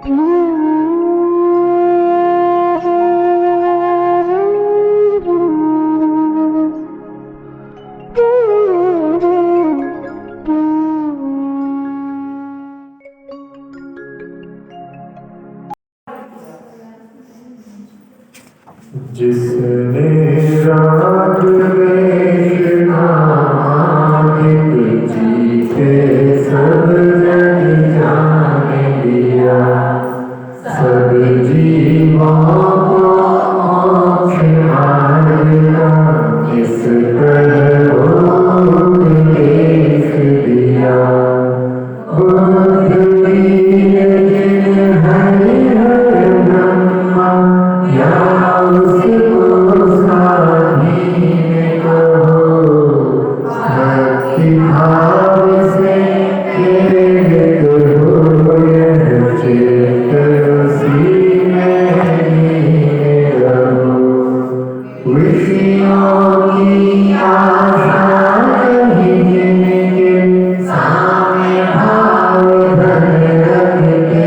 जिसने राग में नागिक जीते सब जग जाने दिया, सब जीवों को मोक्ष मार्ग इस प्रभु देख दिया। बुद्ध वीर जिन हरि हर ब्रह्मा या उसको स्वाधीन कहो, भक्ति भाव से प्रेरित हो यह चित्त उसी में लीन रहो। ऋषियों की आशा नहीं जिनके सामने भाव धन रखते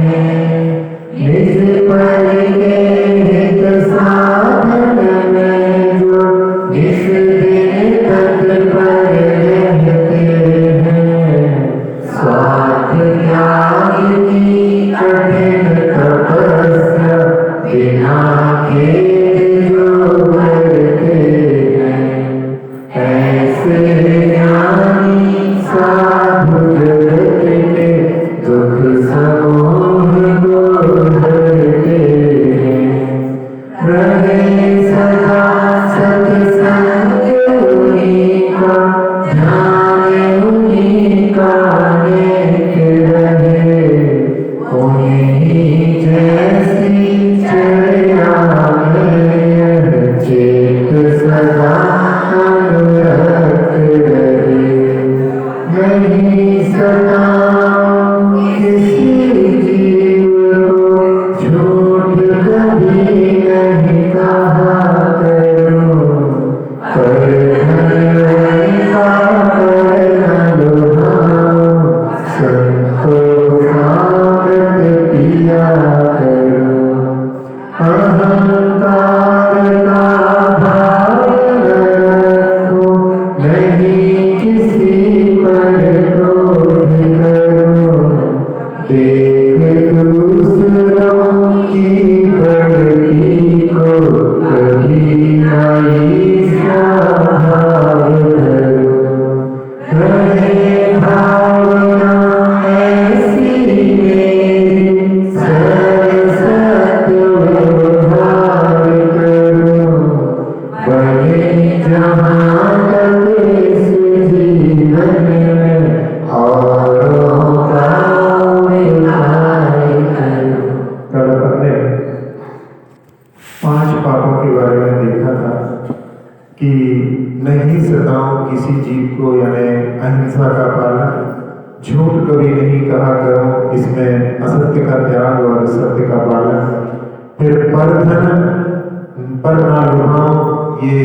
हैं, निज पर के हित साधन में जो जिस दिन तत्पर रहते हैं, स्वार्थ त्याग की कठिन तपस्या बिना खेद जो करते हैं, ऐसे ज्ञानी साधु जगत के दुख समूह को धरते हैं। रहे सदा सत्संग उन्हीं का, ध्यान उन्हीं का नेक रहे, उन्हीं जैसी चर्या में चेत सदा अनुरक्त रहे। नहीं सताओ किसी जीव को, झूठ कभी नहीं कहा करो, पर धन का पर न लुभाओ, सबको सामत पिया करो। अहंकार का भाव न रखो, नहीं किसी पर क्रोध करो, देख दूसरों की प्रगति को कभी न ईर्ष्या भाव धरो। रहे भावना ऐसी मेरी, सरसत व्यवहार करो, बने जहाँ तक इस जीवन में औरों का विहार करो। कल हमने 5 पापों के बारे में देखा था कि नहीं सताओ किसी जीव को, यानी अहिंसा का पालन, झूठ कभी नहीं कहा करो, इसमें असत्य का त्याग और सत्य का पालन। फिर परधन पर ना लुभाओ, ये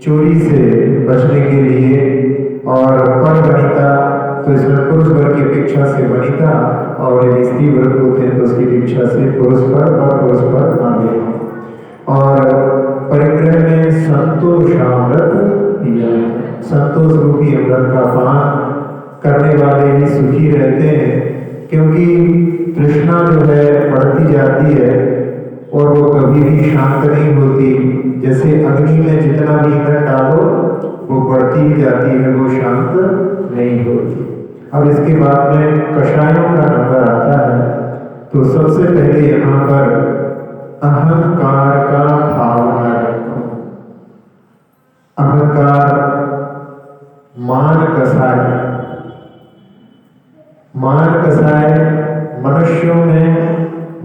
चोरी से बचने के लिए, और पर वनिता तो इसमें पुरुष वर्ग की अपेक्षा से वनिता, और यदि स्त्री वर्ग होते हैं तो उसकी अपेक्षा से पुरुष पर ना लेना। और परिग्रह में संतोषामृत दिया, संतोष रूपी अमृत का पान करने वाले ही सुखी रहते हैं, क्योंकि तृष्णा जो है बढ़ती जाती है और वो कभी भी शांत नहीं होती। जैसे अग्नि में जितना भी ईंधन डालो वो बढ़ती ही जाती है, वो शांत नहीं होती। अब इसके बाद में कषायों का नंबर आता है, तो सबसे पहले यहाँ पर अहंकार का भाव न रखो। अहंकार मान कसाय मनुष्यों में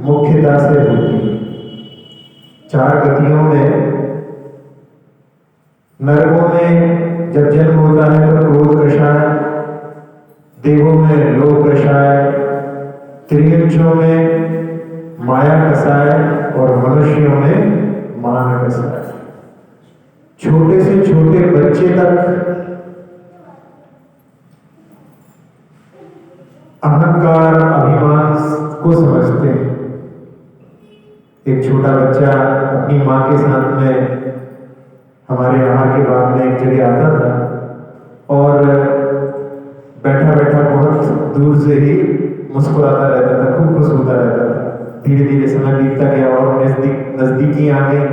मुख्यता से होती है। 4 गतियों में, नरकों में जब जन्म होता है तो क्रोध कषाय, देवों में लोभ कषाय, त्रियंशों में माया कसाय और मनुष्यों में मान कसाय। छोटे से छोटे बच्चे तक अहंकार, अभिमान को समझते हैं। एक छोटा बच्चा अपनी माँ के साथ में हमारे आहार के बाद में एक जगह आता था और बैठा बैठा बहुत दूर से ही मुस्कुराता रहता था, खूब खुश होता रहता था। धीरे धीरे समय बीतता गया और नजदीकी आ गई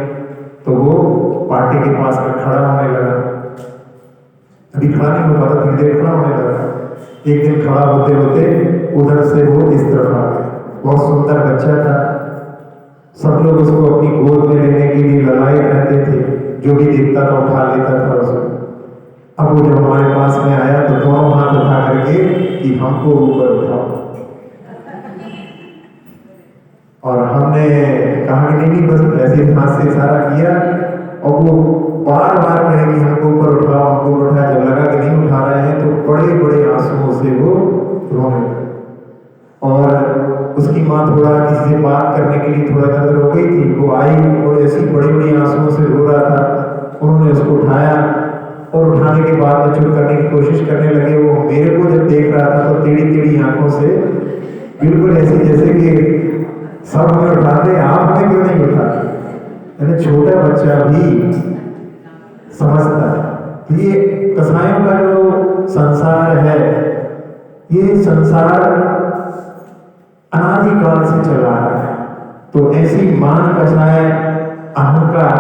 तो वो पार्टी के पास में खड़ा होने लगा। अभी खड़ा नहीं हो पाता, धीरे धीरे खड़ा होने लगा। एक दिन खड़ा होते होते उधर से वो इस तरफ आ गया। बहुत सुंदर बच्चा था, सब लोग उसको अपनी गोद में लेने के लिए ललायत रहते थे, जो भी देखता था उठा लेता था उसको। अब वो जब हमारे पास में आया तो दोनों हाथ उठा करके कि हमको ऊपर उठाओ, और हमने कहा कि नहीं बस ऐसे हाथ से इशारा किया और वो बार बार कहे कि हमको ऊपर उठाओ, हमको ऊपर उठाया। जब लगा कि नहीं उठा रहे हैं तो बड़े बड़े आंसुओं से वो रोने लगे। और उसकी माँ थोड़ा किसी से बात करने के लिए थोड़ा इधर हो गई थी, वो आई और ऐसी बड़ी बड़ी आंसुओं से रो रहा था। उन्होंने उसको उठाया और उठाने के बाद में चुप करने की कोशिश करने लगे। वो मेरे को जब देख रहा था तो टेढ़ी टेढ़ी आंखों से बिल्कुल ऐसे जैसे कि सब हमें उठाते, आप हमें क्यों नहीं उठाते। यानी छोटा बच्चा भी समझता है। ये कसायों का जो संसार है, ये संसार अनादिकाल से चला रहा है। तो ऐसी मान कसाय अहंकार,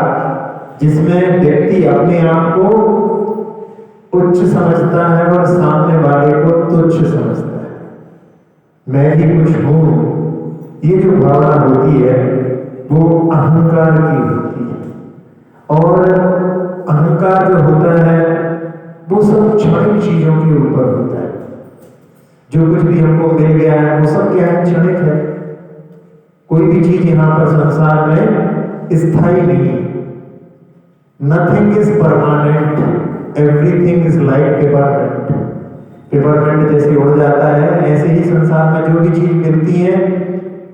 जिसमें व्यक्ति अपने आप को उच्च समझता है और सामने वाले को तुच्छ समझता है, मैं ही कुछ हूं, ये जो भावना होती है वो अहंकार की होती है। और अहंकार जो होता है वो सब क्षणिक चीजों के ऊपर होता है। जो कुछ भी हमको मिल गया है वो सब क्या है, क्षणिक है। कोई भी चीज यहाँ पर संसार में स्थायी नहीं है। Nothing is permanent, everything is like peppermint. Peppermint जैसे उड़ जाता है, ऐसे ही संसार में जो भी चीज मिलती है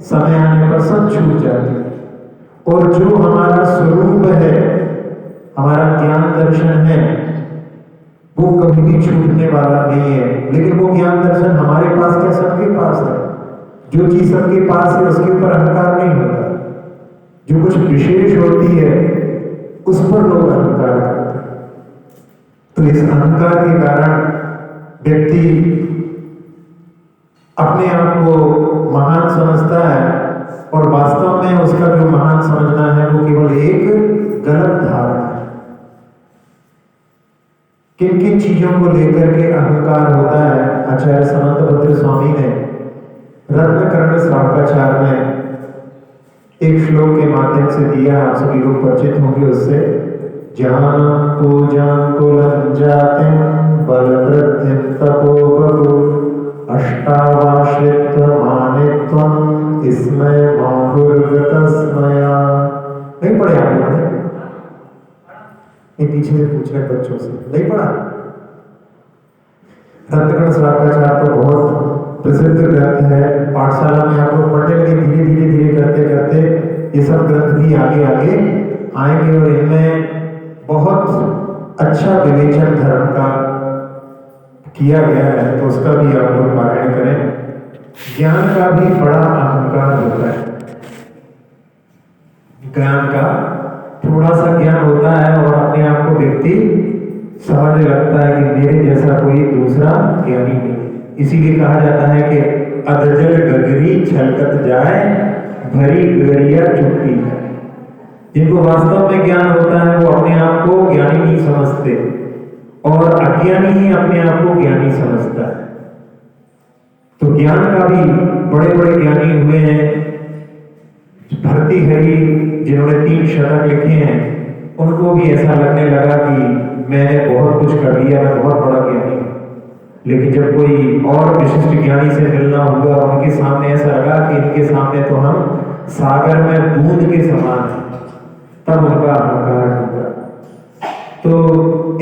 समय आने पर सब छूट जाती है। और जो हमारा स्वरूप है, हमारा ज्ञान दर्शन है, वो कभी भी छूटने वाला नहीं है। लेकिन वो ज्ञान दर्शन हमारे पास क्या, सबके पास है। जो चीज सबके पास है उसके ऊपर अहंकार नहीं होता। जो कुछ विशेष होती है उस पर लोग अहंकार करते हैं। तो इस अहंकार के कारण व्यक्ति अपने आप को महान समझता है और वास्तव में उसका जो महान समझना है वो केवल एक गलत धारणा है। किन किन चीजों को लेकर के अहंकार होता है, आचार्य समंतभद्र स्वामी ने रत्नकर्ण श्रावकाचार में एक श्लोक के माध्यम से दिया। आप सभी लोग परिचित होंगे उससे। ज्ञानं पूजं कुलं जातिं बलवृद्धिं तपोबभू अष्टावाश्रित्वमानित्वं इसमें माहुर्गतस्मया। नहीं पढ़े आप लोगों ने? ये पीछे से पूछ रहे बच्चों से, नहीं पढ़ा? रत्नकर्ण श्रावकाचार तो बहुत प्रसिद्ध ग्रंथ है, पाठशाला में आप लोग पढ़ने लगे। धीरे धीरे धीरे करते करते ये सब ग्रंथ भी आगे आगे आएंगे और इनमें बहुत अच्छा विवेचन धर्म का किया गया है, तो उसका भी आप लोग पारायण करें। ज्ञान का भी बड़ा अहंकार होता है। ज्ञान का थोड़ा सा ज्ञान होता है और अपने आप को व्यक्ति समझने लगता है कि मेरे जैसा कोई दूसरा ज्ञानी नहीं। इसीलिए कहा जाता है कि अधजल गगरी छलकत जाए भरी गगरिया चुपती है। जिनको वास्तव में ज्ञान होता है वो अपने आप को ज्ञानी नहीं समझते और अज्ञानी ही अपने आप को ज्ञानी समझता है। तो ज्ञान का भी बड़े बड़े ज्ञानी हुए हैं। भर्तृहरि जिन्होंने 3 शतक लिखे हैं, उनको भी ऐसा लगने लगा कि मैंने बहुत कुछ कर लिया, मैं बहुत बड़ा ज्ञानी हूं। लेकिन जब कोई और विशिष्ट ज्ञानी से मिलना हुआ, उनके सामने ऐसा लगा कि इनके सामने तो हम सागर में बूंद के समान हैं, तब उनका अहंकार होगा। तो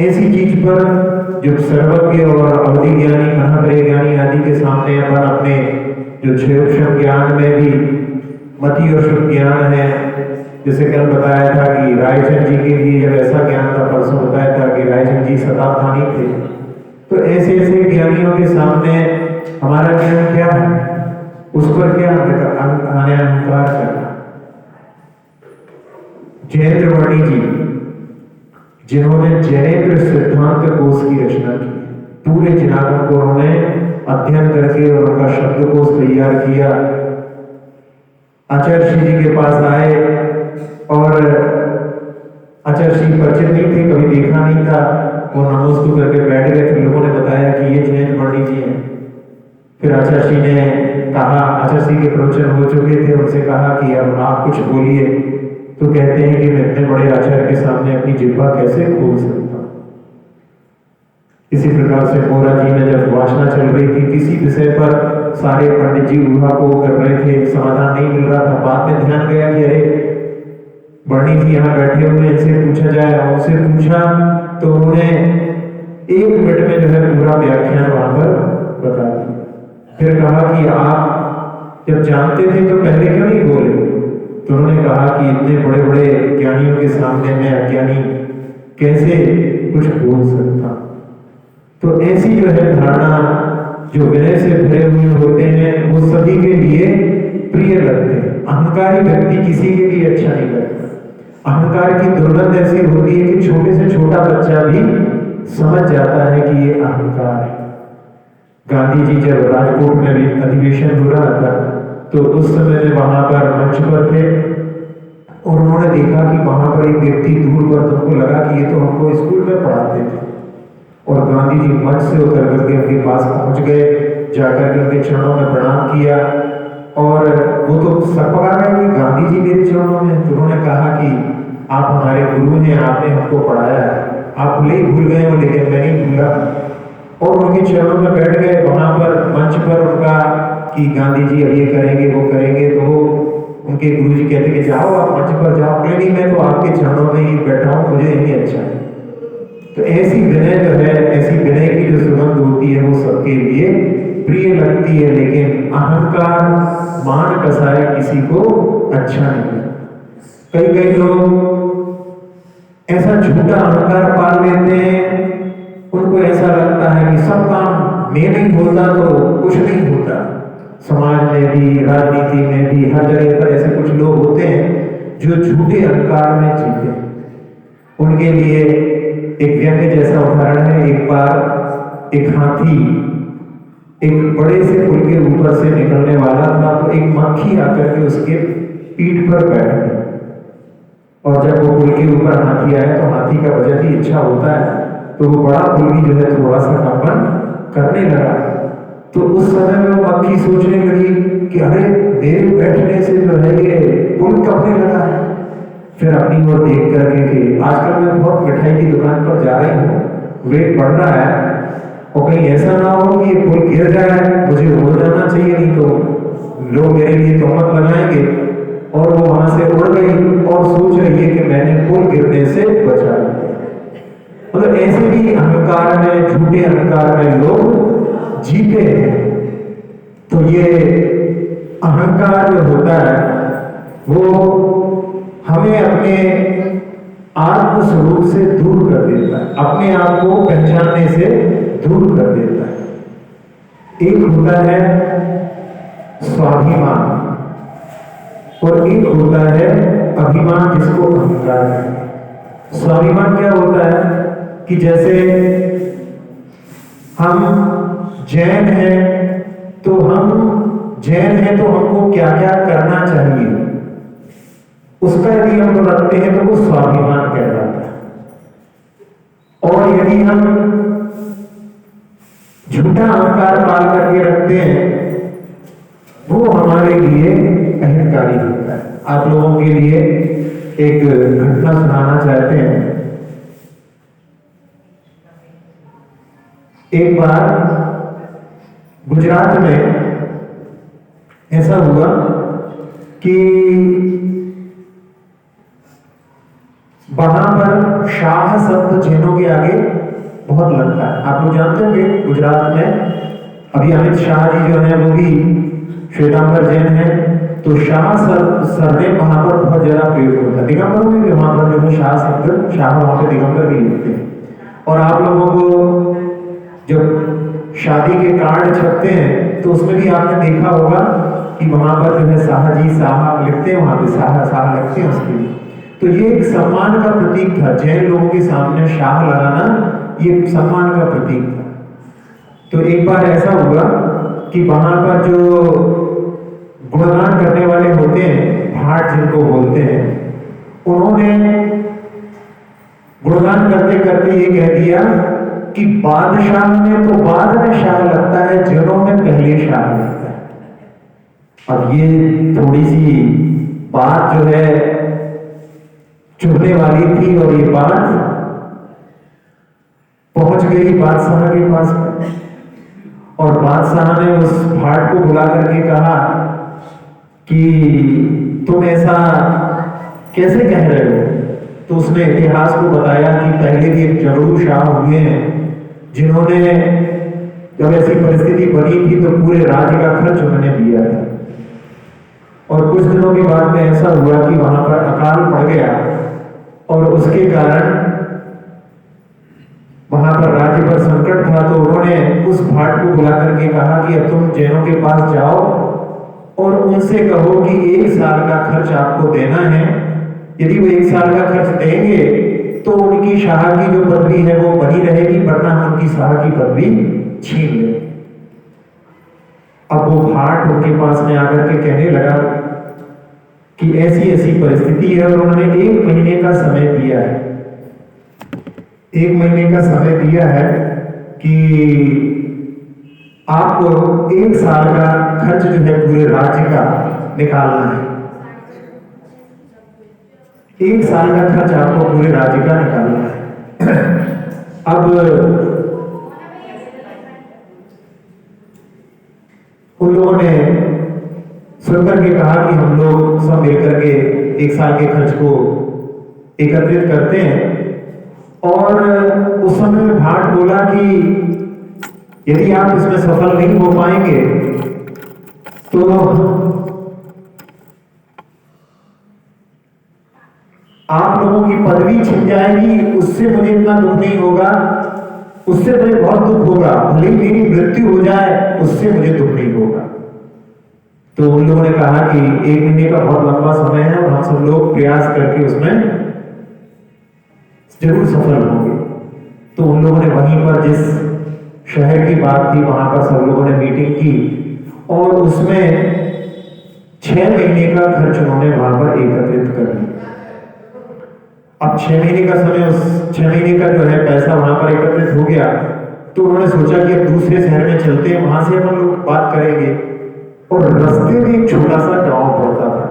ऐसी चीज पर जो सर्वज्ञ और अवधि ज्ञानी, महाप्रिय ज्ञानी आदि के सामने अपन अपने जो क्षयोक्षम ज्ञान में भी मति और शुभ ज्ञान है, जैसे कल बताया था कि रायचंद जी के लिए जब ऐसा ज्ञान था, परसों बताया था कि रायचंद जी शताब्दानी थे। तो ऐसे ऐसे ज्ञानियों के सामने हमारा ज्ञान क्या है? उस पर क्या अहंकार करना। जयेंद्र वर्णी जी, जिन्होंने जैनेन्द्र सिद्धांत कोश की रचना की, पूरे जिनागम को उन्होंने अध्ययन करके और उनका शब्दकोश तैयार किया। आचार्य श्री जी के पास आए और आचार्य श्री परिचित नहीं थे, कभी देखा नहीं था, वो नमस्ते करके बैठ गए। फिर लोगों ने बताया कि ये जयेंद्र वर्णी जी हैं। फिर आचार्य श्री ने कहा, आचार्य श्री के प्रवचन हो चुके थे, उनसे कहा कि अब आप कुछ बोलिए। तो कहते हैं कि मैं इतने बड़े आचार्य के सामने अपनी जिह्वा कैसे खोल सकता हूं। इसी प्रकार से मोरा जी में जब वासना चल रही थी, किसी विषय पर सारे पंडित जी ऊहापोह कर रहे थे, समाधान नहीं मिल रहा था। बाद में ध्यान गया कि अरे वर्णी जी यहाँ बैठे हुए, इनसे पूछा जाए। उनसे पूछा तो उन्होंने 1 मिनट में जो है पूरा व्याख्यान वहां पर बता दिया। फिर कहा कि आप जब जानते थे तो पहले क्यों नहीं बोले? तो उन्होंने कहा कि इतने बड़े बड़े ज्ञानियों के सामने मैं अज्ञानी कैसे कुछ बोल सकता। तो ऐसी जो है धारणा, जो विनय से भरे हुए होते हैं, वो सभी के लिए प्रिय लगते हैं। अहंकारी व्यक्ति किसी के लिए अच्छा नहीं लगता। अहंकार की दुर्गंध ऐसी होती है कि छोटे से छोटा बच्चा भी समझ जाता है कि ये अहंकार है। गांधी जी जब राजकोट में भी अधिवेशन हो रहा था, तो उस समय वहां पर मंच पर थे और उन्होंने देखा कि वहां पर एक व्यक्ति दूर पर, तो उनको लगा कि ये तो हमको स्कूल में पढ़ाते थे। और गांधी जी मंच से उतर करके उनके पास पहुंच गए, जाकर के उनके चरणों में प्रणाम किया। और वो तो सकपका गए कि गांधी जी मेरे चरणों में। तो उन्होंने कहा कि आप हमारे गुरु हैं, आपने हमको पढ़ाया है, आप भले ही भूल गए हो लेकिन मैं नहीं भूला। और उनके चरणों में बैठ गए। वहां पर मंच पर उनका कि गांधी जी अब ये करेंगे वो करेंगे, तो उनके गुरु जी कहते कि जाओ आप मंच पर जाओ। नहीं, मैं तो आपके चरणों में ही बैठा हूँ, मुझे यही अच्छा है। तो ऐसी विनय जो है, ऐसी विनय की जो सुगंध होती है, वो सबके लिए प्रिय लगती है। लेकिन अहंकार, मान कसाय किसी को अच्छा नहीं लगता। कई लोग ऐसा झूठा अहंकार पाल लेते हैं, उनको ऐसा लगता है कि सब काम में नहीं होता तो कुछ नहीं होता। समाज में भी, राजनीति में भी, हर जगह पर ऐसे कुछ लोग होते हैं जो झूठे अहंकार में जीते हैं। उनके लिए एक व्यंग्य जैसा उदाहरण है। एक बार एक हाथी एक बड़े से पुल के ऊपर से निकलने वाला था, तो एक मक्खी आकर के उसके पीठ पर बैठ गई। और जब वो पुल के ऊपर हाथी आया, तो हाथी का वजन ही इच्छा होता है, तो वो बड़ा पुल भी जो है थोड़ा सा कंपन करने लगा। तो उस समय में वो मक्खी सोचने लगी कि अरे मेरे बैठने से जो है ये पुल कपने लगा है। फिर अपनी ओर देख करके कि आजकल मैं बहुत मिठाई की दुकान पर जा रही हूँ, वेट बढ़ रहा है, और कहीं ऐसा ना हो कि ये पुल गिर जाए, मुझे उड़ जाना चाहिए, नहीं तो लोग मेरे लिए तोहमत लगाएंगे। और वो वहां से उड़ गई और सोच रही है कि मैंने पुल गिरने से बचा लिया। मतलब ऐसे भी अहंकार में, झूठे अहंकार में लोग जीते हैं। तो ये अहंकार जो होता है वो हमें अपने आत्म स्वरूप से दूर कर देता है, अपने आप को पहचानने से दूर कर देता है। एक होता है स्वाभिमान और एक होता है अभिमान, जिसको अहंकार कहते हैं। स्वाभिमान क्या होता है कि जैसे हम जैन हैं, तो हमको क्या क्या करना चाहिए, उसका यदि हम रखते हैं तो वो स्वाभिमान कहलाता है। और यदि हम झूठा अहंकार पाल करके रखते हैं, वो हमारे लिए अहंकारी होता है। आप लोगों के लिए एक घटना सुनाना चाहते हैं। एक बार गुजरात में ऐसा हुआ कि वहां पर शाह शब्द जैनों के आगे बहुत लगता है। आप लोग जानते होंगे गुजरात में अभी अमित शाह जी जो है वो भी श्वेतांबर जैन है, तो शाह सरनेम वहां पर बहुत ज्यादा प्रयोग होता है। दिगंबरों में भी वहां पर जो है शाह शब्द, शाह वहां पे दिगंबर भी लिखते हैं। और आप लोगों को जब शादी के कार्ड छपते हैं तो उसमें भी आपने देखा होगा कि वहां पर जो है साहजी साहब लिखते हैं, वहां पे साहा साहा लिखते हैं उसके लिए। तो ये एक सम्मान का प्रतीक था, जैन लोगों के सामने शाह लगाना ये सम्मान का प्रतीक था। तो एक बार ऐसा हुआ कि वहां पर जो गुणगान करने वाले होते हैं, भाट जिनको बोलते हैं, उन्होंने गुणगान करते करते ये कह दिया कि बादशाह में तो बाद में शाह लगता है, जनों में पहले शाह लगता है। अब ये थोड़ी सी बात जो है चुभने वाली थी और ये बात पहुंच गई बादशाह के पास में, और बादशाह ने उस भाट को बुला करके कहा कि तुम ऐसा कैसे कह रहे हो। तो उसने इतिहास को बताया कि पहले भी एक जगड़ू शाह हुए हैं जिन्होंने जब ऐसी परिस्थिति बनी थी तो पूरे राज्य का खर्च उन्होंने दिया था, और कुछ दिनों के बाद में ऐसा हुआ कि वहां पर अकाल पड़ गया और उसके कारण वहां पर राज्य पर संकट था। तो उन्होंने उस भाट को बुला करके कहा कि अब तुम जैनों के पास जाओ और उनसे कहो कि 1 साल का खर्च आपको देना है। यदि वो 1 साल का खर्च देंगे तो उनकी शाह की जो पदवी है वो बनी रहेगी, वरना हम उनकी शाह की पदवी छीन लेंगे। अब वो भाट उनके पास में आकर के कहने लगा कि ऐसी ऐसी परिस्थिति है, और उन्होंने 1 महीने का समय दिया है। 1 महीने का समय दिया है कि आपको 1 साल का खर्च जो है पूरे राज्य का निकालना है। 1 साल का खर्च आपको पूरे राज्य का निकालना है। अब उन लोगों ने सुनकर के कहा कि हम लोग सब मिलकर के 1 साल के खर्च को एकत्रित करते हैं। और उस समय भाट बोला कि यदि आप इसमें सफल नहीं हो पाएंगे तो आप लोगों की पदवी छिन जाएगी, उससे मुझे इतना दुख नहीं होगा, उससे मुझे बहुत दुख होगा, भले ही मेरी मृत्यु हो जाए उससे मुझे दुख नहीं होगा। तो उन लोगों ने कहा कि 1 महीने का बहुत लंबा समय है और हम सब लोग प्रयास करके उसमें जरूर सफल होंगे। तो उन लोगों ने वहीं पर जिस शहर की बात थी वहां पर सब लोगों ने मीटिंग की और उसमें 6 महीने का खर्च उन्होंने वहां पर एकत्रित कर लिया। अब 6 महीने का समय, उस 6 महीने का जो है पैसा वहां पर एकत्रित हो गया। तो उन्होंने सोचा कि अब दूसरे शहर में चलते हैं, वहां से हम लोग बात करेंगे। और रास्ते में एक छोटा सा गांव पड़ता था।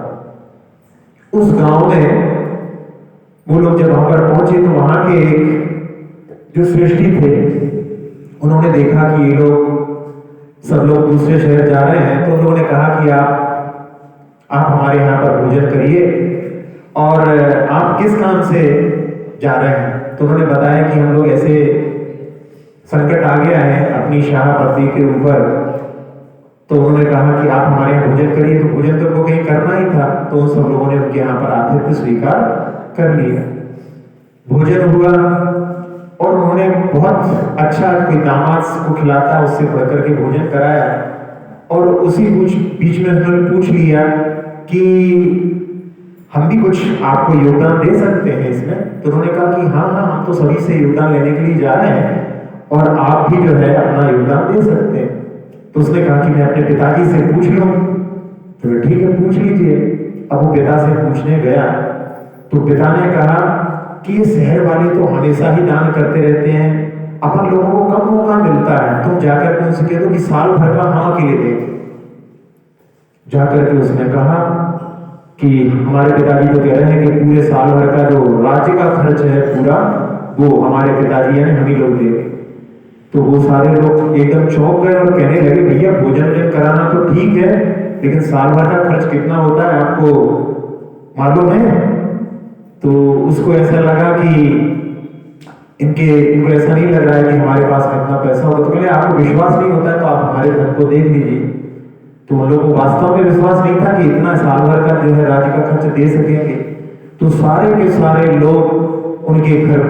उस गांव में वो लोग जब वहां पर पहुंचे तो वहां के जो सृष्टि थे उन्होंने देखा कि ये लोग सब लोग दूसरे शहर जा रहे हैं। तो उन्होंने कहा कि आप हमारे यहाँ पर भोजन करिए, और आप किस काम से जा रहे हैं। तो उन्होंने बताया कि हम लोग ऐसे संकट आ गया है अपनी शाह पत्नी के ऊपर। तो उन्होंने कहा कि आप हमारे यहाँ भोजन करिए। तो भोजन तो उनको कहीं करना ही था, तो उन सब लोगों ने उनके यहाँ पर आतिथ्य स्वीकार कर लिया। भोजन हुआ और उन्होंने बहुत अच्छा कोई दामाद को खिलाता उससे बढ़ करके भोजन कराया। और उसी बीच में उन्होंने पूछ लिया कि हम भी कुछ आपको योगदान दे सकते हैं इसमें। तो उन्होंने कहा कि हाँ हाँ, हम तो सभी से योगदान लेने के लिए जा रहे हैं और आप भी जो है अपना योगदान दे सकते हैं। तो उसने कहा कि मैं अपने पिताजी से पूछ लूं। तो ठीक है, पूछ लीजिए। अब वो पिता से पूछने गया तो पिता ने कहा कि ये शहर वाले तो हमेशा ही दान करते रहते हैं, अपन लोगों को कम मौका मिलता है, तुम जाकर के उनसे कह दो कि साल भर का हाँ के लिए दें। जाकर के उसने कहा कि हमारे पिताजी तो कह रहे हैं कि पूरे साल भर का जो राज्य का खर्च है पूरा वो हमारे पिताजी यानी हम ही लोग देंगे। तो वो सारे लोग एकदम चौंक गए और कहने लगे भैया भोजन कराना तो ठीक है, लेकिन साल भर का खर्च कितना होता है आपको मालूम है। तो उसको ऐसा लगा कि इनको ऐसा नहीं लग रहा है कि हमारे पास इतना पैसा होगा। तो कहले आपको विश्वास नहीं होता है तो आप हमारे धन को देख लीजिए। तो उन लोगों को वास्तव में विश्वास नहीं था कि इतना साल भर का जो है राज्य का खर्च दे सकेंगे। तो सारे के सारे लोग उनके घर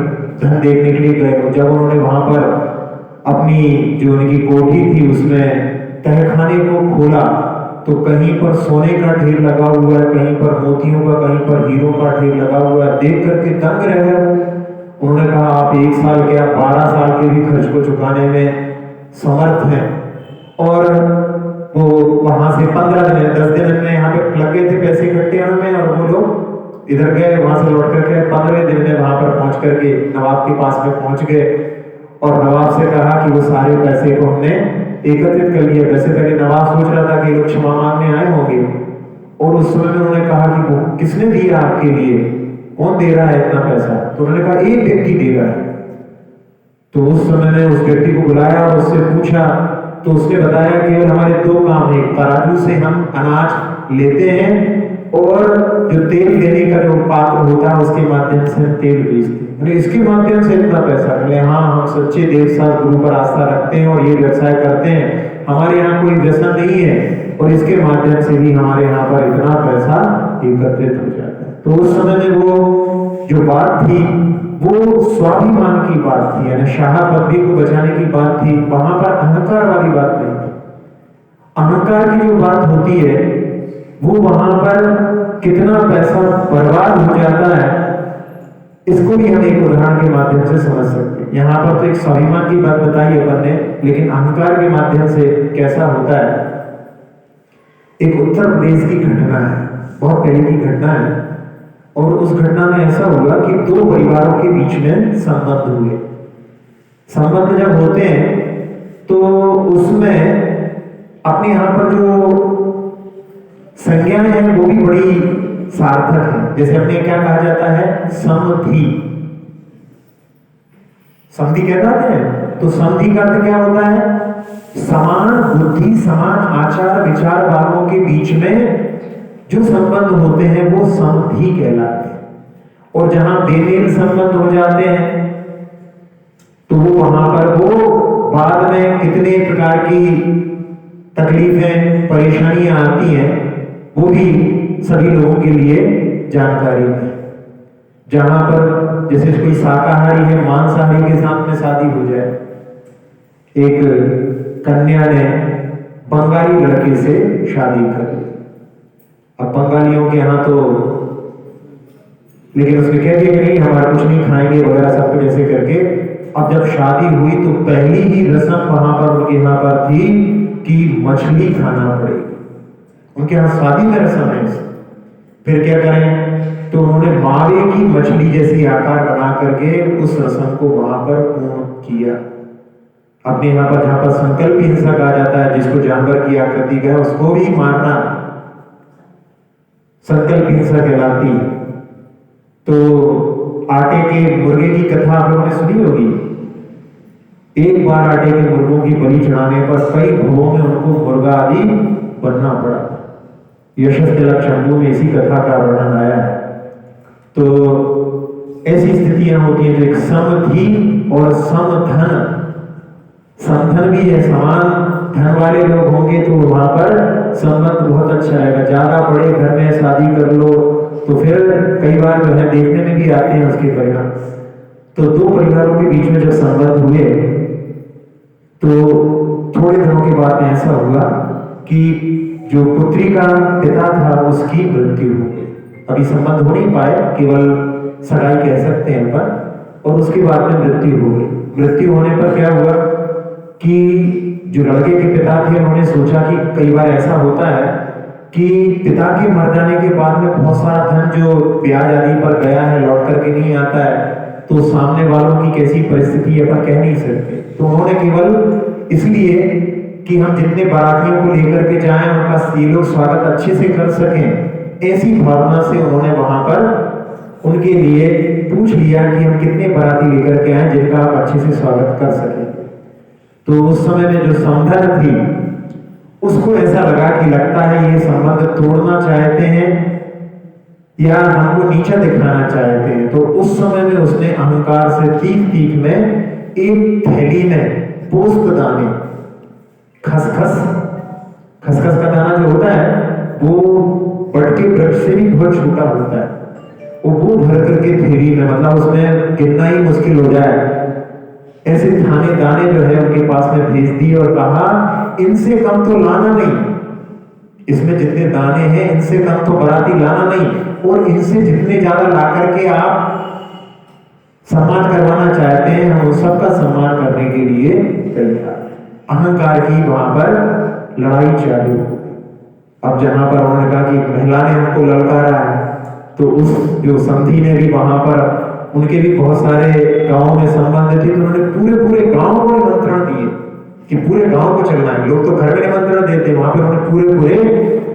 धन देखने के लिए गए। जब उन्होंने वहां पर अपनी जो उनकी कोठी थी उसमें तहखाने को खोला तो कहीं पर सोने का ढेर लगा हुआ है, कहीं पर मोतियों का, कहीं पर हीरो का ढेर लगा हुआ है। देख करके दंग रह गए वो। उन्होंने कहा आप 1 साल के, आप 12 साल के भी खर्च को चुकाने में समर्थ हैं। और वो वहां से 15 दिन 10 दिन में यहाँ पे लग गए थे पैसे इकट्ठे होने में, और वो लोग इधर गए, वहां से लौट करके 15वें दिन में वहां पर पहुंच करके नवाब के पास में पहुंच गए और नवाब से कहा कि वो सारे पैसे को हमने एकत्रित कर लिया। वैसे पहले नवाब सोच रहा था कि लोग क्षमा मांगने आए होंगे, और उस समय में उन्होंने कहा कि वो किसने दिया आपके लिए, कौन दे रहा है इतना पैसा? तो उन्होंने कहा एक व्यक्ति दे रहा है। तो उस समय में उस व्यक्ति को बुलाया और उससे पूछा, तो उसने बताया केवल हमारे 2 काम है, तराजू से हम अनाज लेते हैं और जो तेल देने का जो पात्र होता है उसके माध्यम से हम तेल बेचते हैं। इसके माध्यम से इतना पैसा मिले। हाँ, हम सच्चे देवसार गुरु पर आस्था रखते हैं और ये व्यवसाय करते हैं, हमारे यहाँ कोई व्यसन नहीं है, और इसके माध्यम से भी हमारे यहाँ पर इतना पैसा एकत्रित हो जाता है। तो उस समय में वो जो बात थी वो स्वाभिमान की बात थी, यानी शाह पदवी को बचाने की बात थी। वहां पर अहंकार वाली बात नहीं थी। अहंकार की जो बात होती है वो वहां पर कितना पैसा बर्बाद हो जाता है, इसको भी हम एक उदाहरण के माध्यम से समझ सकते हैं। यहाँ पर तो एक स्वाभिमान की बात बताई अपन ने, लेकिन अहंकार के माध्यम से कैसा होता है। एक उत्तर प्रदेश की घटना है, बहुत पहले की घटना है, और उस घटना में ऐसा हुआ कि 2 परिवारों के बीच में संबंध हुए। संबंध जब होते हैं तो उसमें अपने यहाँ पर जो संज्ञाएं हैं वो भी बड़ी सार्थक है। जैसे अपने क्या कहा जाता है, समधि। समधि कहते हैं, तो समधि का अर्थ क्या होता है? समान बुद्धि, समान आचार विचार वालों के बीच में जो संबंध होते हैं वो समधि कहलाते हैं। और जहां बेमेल संबंध हो जाते हैं तो वो वहां पर वो बाद में कितने प्रकार की तकलीफें परेशानियां आती हैं वो भी सभी लोगों के लिए जानकारी है। जहां पर जैसे कोई शाकाहारी है, मांसाहारी के साथ में शादी हो जाए। एक कन्या ने बंगाली लड़के से शादी कर ली। अब बंगालियों के यहाँ तो, लेकिन उसने कह दिया कि नहीं, हमारा कुछ नहीं खाएंगे वगैरह सब कुछ ऐसे करके। अब जब शादी हुई तो पहली ही रस्म वहां पर उनके यहाँ पर थी कि मछली खाना पड़ेगी। उनके यहाँ शादी में रस्म है। फिर क्या करें, तो उन्होंने मावे की मछली जैसी आकार बना करके उस रस्म को वहां पर पूर्ण किया। अपने यहाँ पर जहां पर संकल्प हिंसा कहा जाता है, जिसको जानवर की आकृति का है उसको भी मारना संकल्प हिंसा कहलाती है। तो आटे के मुर्गे की कथा आप लोगों ने सुनी होगी। एक बार आटे के मुर्गों की बलि चढ़ाने पर कई भवों में उनको मुर्गा आदि बनना पड़ा। यशस्तिलक शंभू में इसी कथा का वर्णन आया है। तो ऐसी स्थितियां होती हैं जो एक समधि और समधन, समधन भी है, समान धन वाले लोग होंगे तो वहां पर संबंध बहुत अच्छा आएगा। ज्यादा बड़े घर में शादी कर लो तो फिर कई बार जो है देखने में भी आते हैं उसके परिणाम। तो 2 परिवारों के बीच में जब संबंध हुए तो थोड़े दिनों के बाद में ऐसा हुआ कि जो पुत्री का पिता था उसकी मृत्यु हो गई। अभी संबंध हो नहीं पाए, केवल सगाई कह सकते हैं पर, और उसके बाद में मृत्यु हो गई। मृत्यु होने पर क्या हुआ कि जो लड़के के पिता थे उन्होंने सोचा कि कई बार ऐसा होता है कि पिता के मर जाने के बाद में बहुत सारा धन जो ब्याज आदि पर गया है लौट करके नहीं आता है, तो सामने वालों की कैसी परिस्थिति अपन कह नहीं सकते। तो उन्होंने केवल इसलिए कि हम जितने बारातियों को लेकर के जाएं उनका ये लोग स्वागत अच्छे से कर सकें, ऐसी भावना से उन्होंने वहां पर उनके लिए पूछ लिया कि हम कितने बाराती लेकर के आए जिनका आप अच्छे से स्वागत कर सकें। तो उस समय में जो समधन थी उसको ऐसा लगा कि लगता है ये संबंध तोड़ना चाहते हैं या हमको नीचा दिखाना चाहते हैं। तो उस समय में उसने अहंकार से तीख में एक थैली में पोस्त दाने, खसखस का दाना जो होता है वो बट के वृक्ष से भी बहुत छोटा होता है, वो भर करके थैली में, मतलब उसमें गिनना ही मुश्किल हो जाए, ऐसे थाने दाने जो है उनके पास में भेज दिए और कहा इनसे कम तो लाना नहीं, इसमें जितने दाने हैं इनसे कम तो बाराती लाना नहीं, और इनसे जितने ज्यादा ला करके आप सम्मान करवाना चाहते हैं, हम उस सबका सम्मान करने के लिए तैयार। अहंकार की वहां पर लड़ाई चालू हो गई। अब जहां पर उन्होंने कहा कि महिला ने हमको ललकारा है, तो उस जो समधी ने भी वहां पर, उनके भी बहुत सारे गांव में संबंध थे, तो उन्होंने पूरे पूरे गांव को निमंत्रण दिए कि पूरे गांव को चलना है। लोग तो घर में निमंत्रण देते, वहां पे उन्होंने पूरे पूरे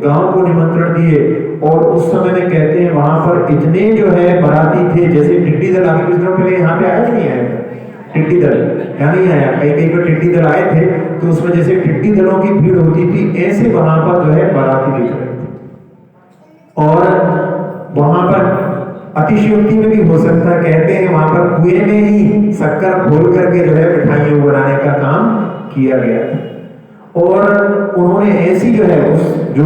गांव को निमंत्रण दिए। और उस समय में कहते हैं वहां पर इतने जो है बाराती थे, जैसे टिड्डी दल अभी कुछ दिनों पहले यहाँ पे आया कि नहीं आया टिड्डी दल, या नहीं आया, कहीं कहीं पर टिड्डी दल आए थे, तो उसमें जैसे टिड्डी दलों की भीड़ होती थी, ऐसे वहां पर जो है बाराती दिख रहे थे। और वहां पर अतिशयोक्ति में भी हो सकता है, कहते हैं वहां पर कुएं में ही शक्कर घोल करके जो है मिठाइयों बनाने का काम किया गया था। और उन्होंने ऐसी जो है उस जो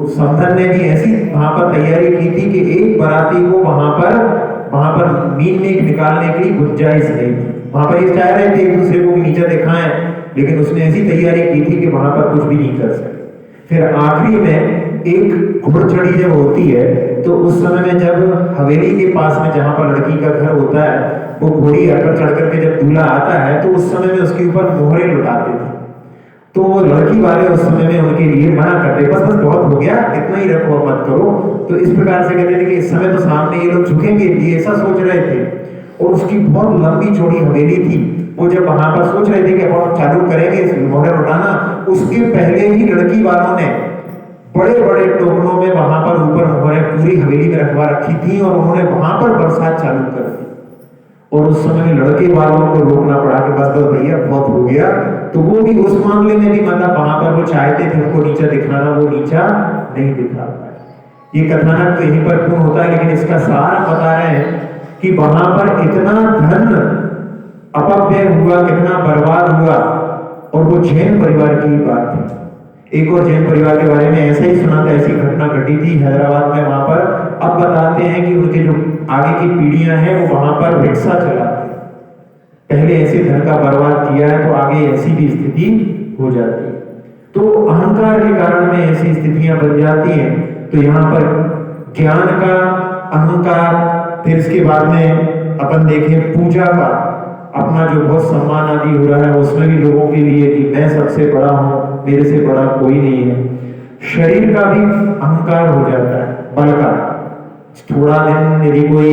समधन ने भी ऐसी वहां पर तैयारी की थी कि एक बाराती को वहां पर मीन में निकालने की गुंजाइश नहीं थी। वहां पर ये चाह रहे थे एक दूसरे को भी नीचे दिखाएं, लेकिन उसने ऐसी तैयारी की थी कि वहां पर कुछ भी नहीं कर सके। फिर आखिरी में एक घुड़चढ़ी जब होती है, तो उस समय में जब हवेली के पास में जहां पर लड़की का घर होता है, वो घोड़ी आकर चढ़ करके जब दूल्हा आता है, तो उस समय में उसके ऊपर मोहरे लुटाते थे। तो वो लड़की वाले उस समय में उनके लिए मना करते, बस बस बहुत हो गया, इतना ही रखो, मत करो। तो इस प्रकार से कहते थे कि इस समय तो सामने ये लोग झुकेंगे, ये ऐसा सोच रहे थे। और उसकी बहुत लंबी चौड़ी हवेली थी। वो जब वहां पर सोच रहे थे कि अब चालू करेंगे मोहरे लुटाना, उसके पहले ही लड़की वालों ने बड़े बड़े टोकरों में वहां पर ऊपर मोहरे पूरी हवेली में रखवा रखी थी, और उन्होंने वहां पर बरसात चालू कर दी। और उस समय लड़के वालों को रोकना पड़ा कि बस बस भैया बहुत हो गया। तो वो भी उस मामले में भी मतलब वहां पर वो चाहते थे उनको नीचा दिखाना, वो नीचा नहीं दिखा पाए। ये कथानक तो यहीं पर पूर्ण होता है, लेकिन इसका सार बता रहे हैं कि वहां पर इतना धन अपव्यय हुआ, कितना बर्बाद हुआ। और वो जैन परिवार की बात थी। एक और जैन परिवार के बारे में ऐसा ही सुना था, ऐसी घटना घटी थी हैदराबाद में। वहां पर अब बताते हैं कि उनके जो आगे की पीढ़ियां हैं वो वहां पर रिक्शा चलाते, पहले ऐसे धन का बर्बाद किया है तो आगे ऐसी भी स्थिति हो जाती है। तो अहंकार के कारण में ऐसी स्थितियां बन जाती हैं। तो यहाँ पर ज्ञान का अहंकार, फिर इसके बाद में अपन देखें पूजा का अपना जो बहुत सम्मान आदि हो रहा है, उसमें भी लोगों के लिए कि मैं सबसे बड़ा हूं, मेरे से बड़ा कोई नहीं है। शरीर का भी अहंकार हो जाता है, बल का। थोड़ा दिन यदि कोई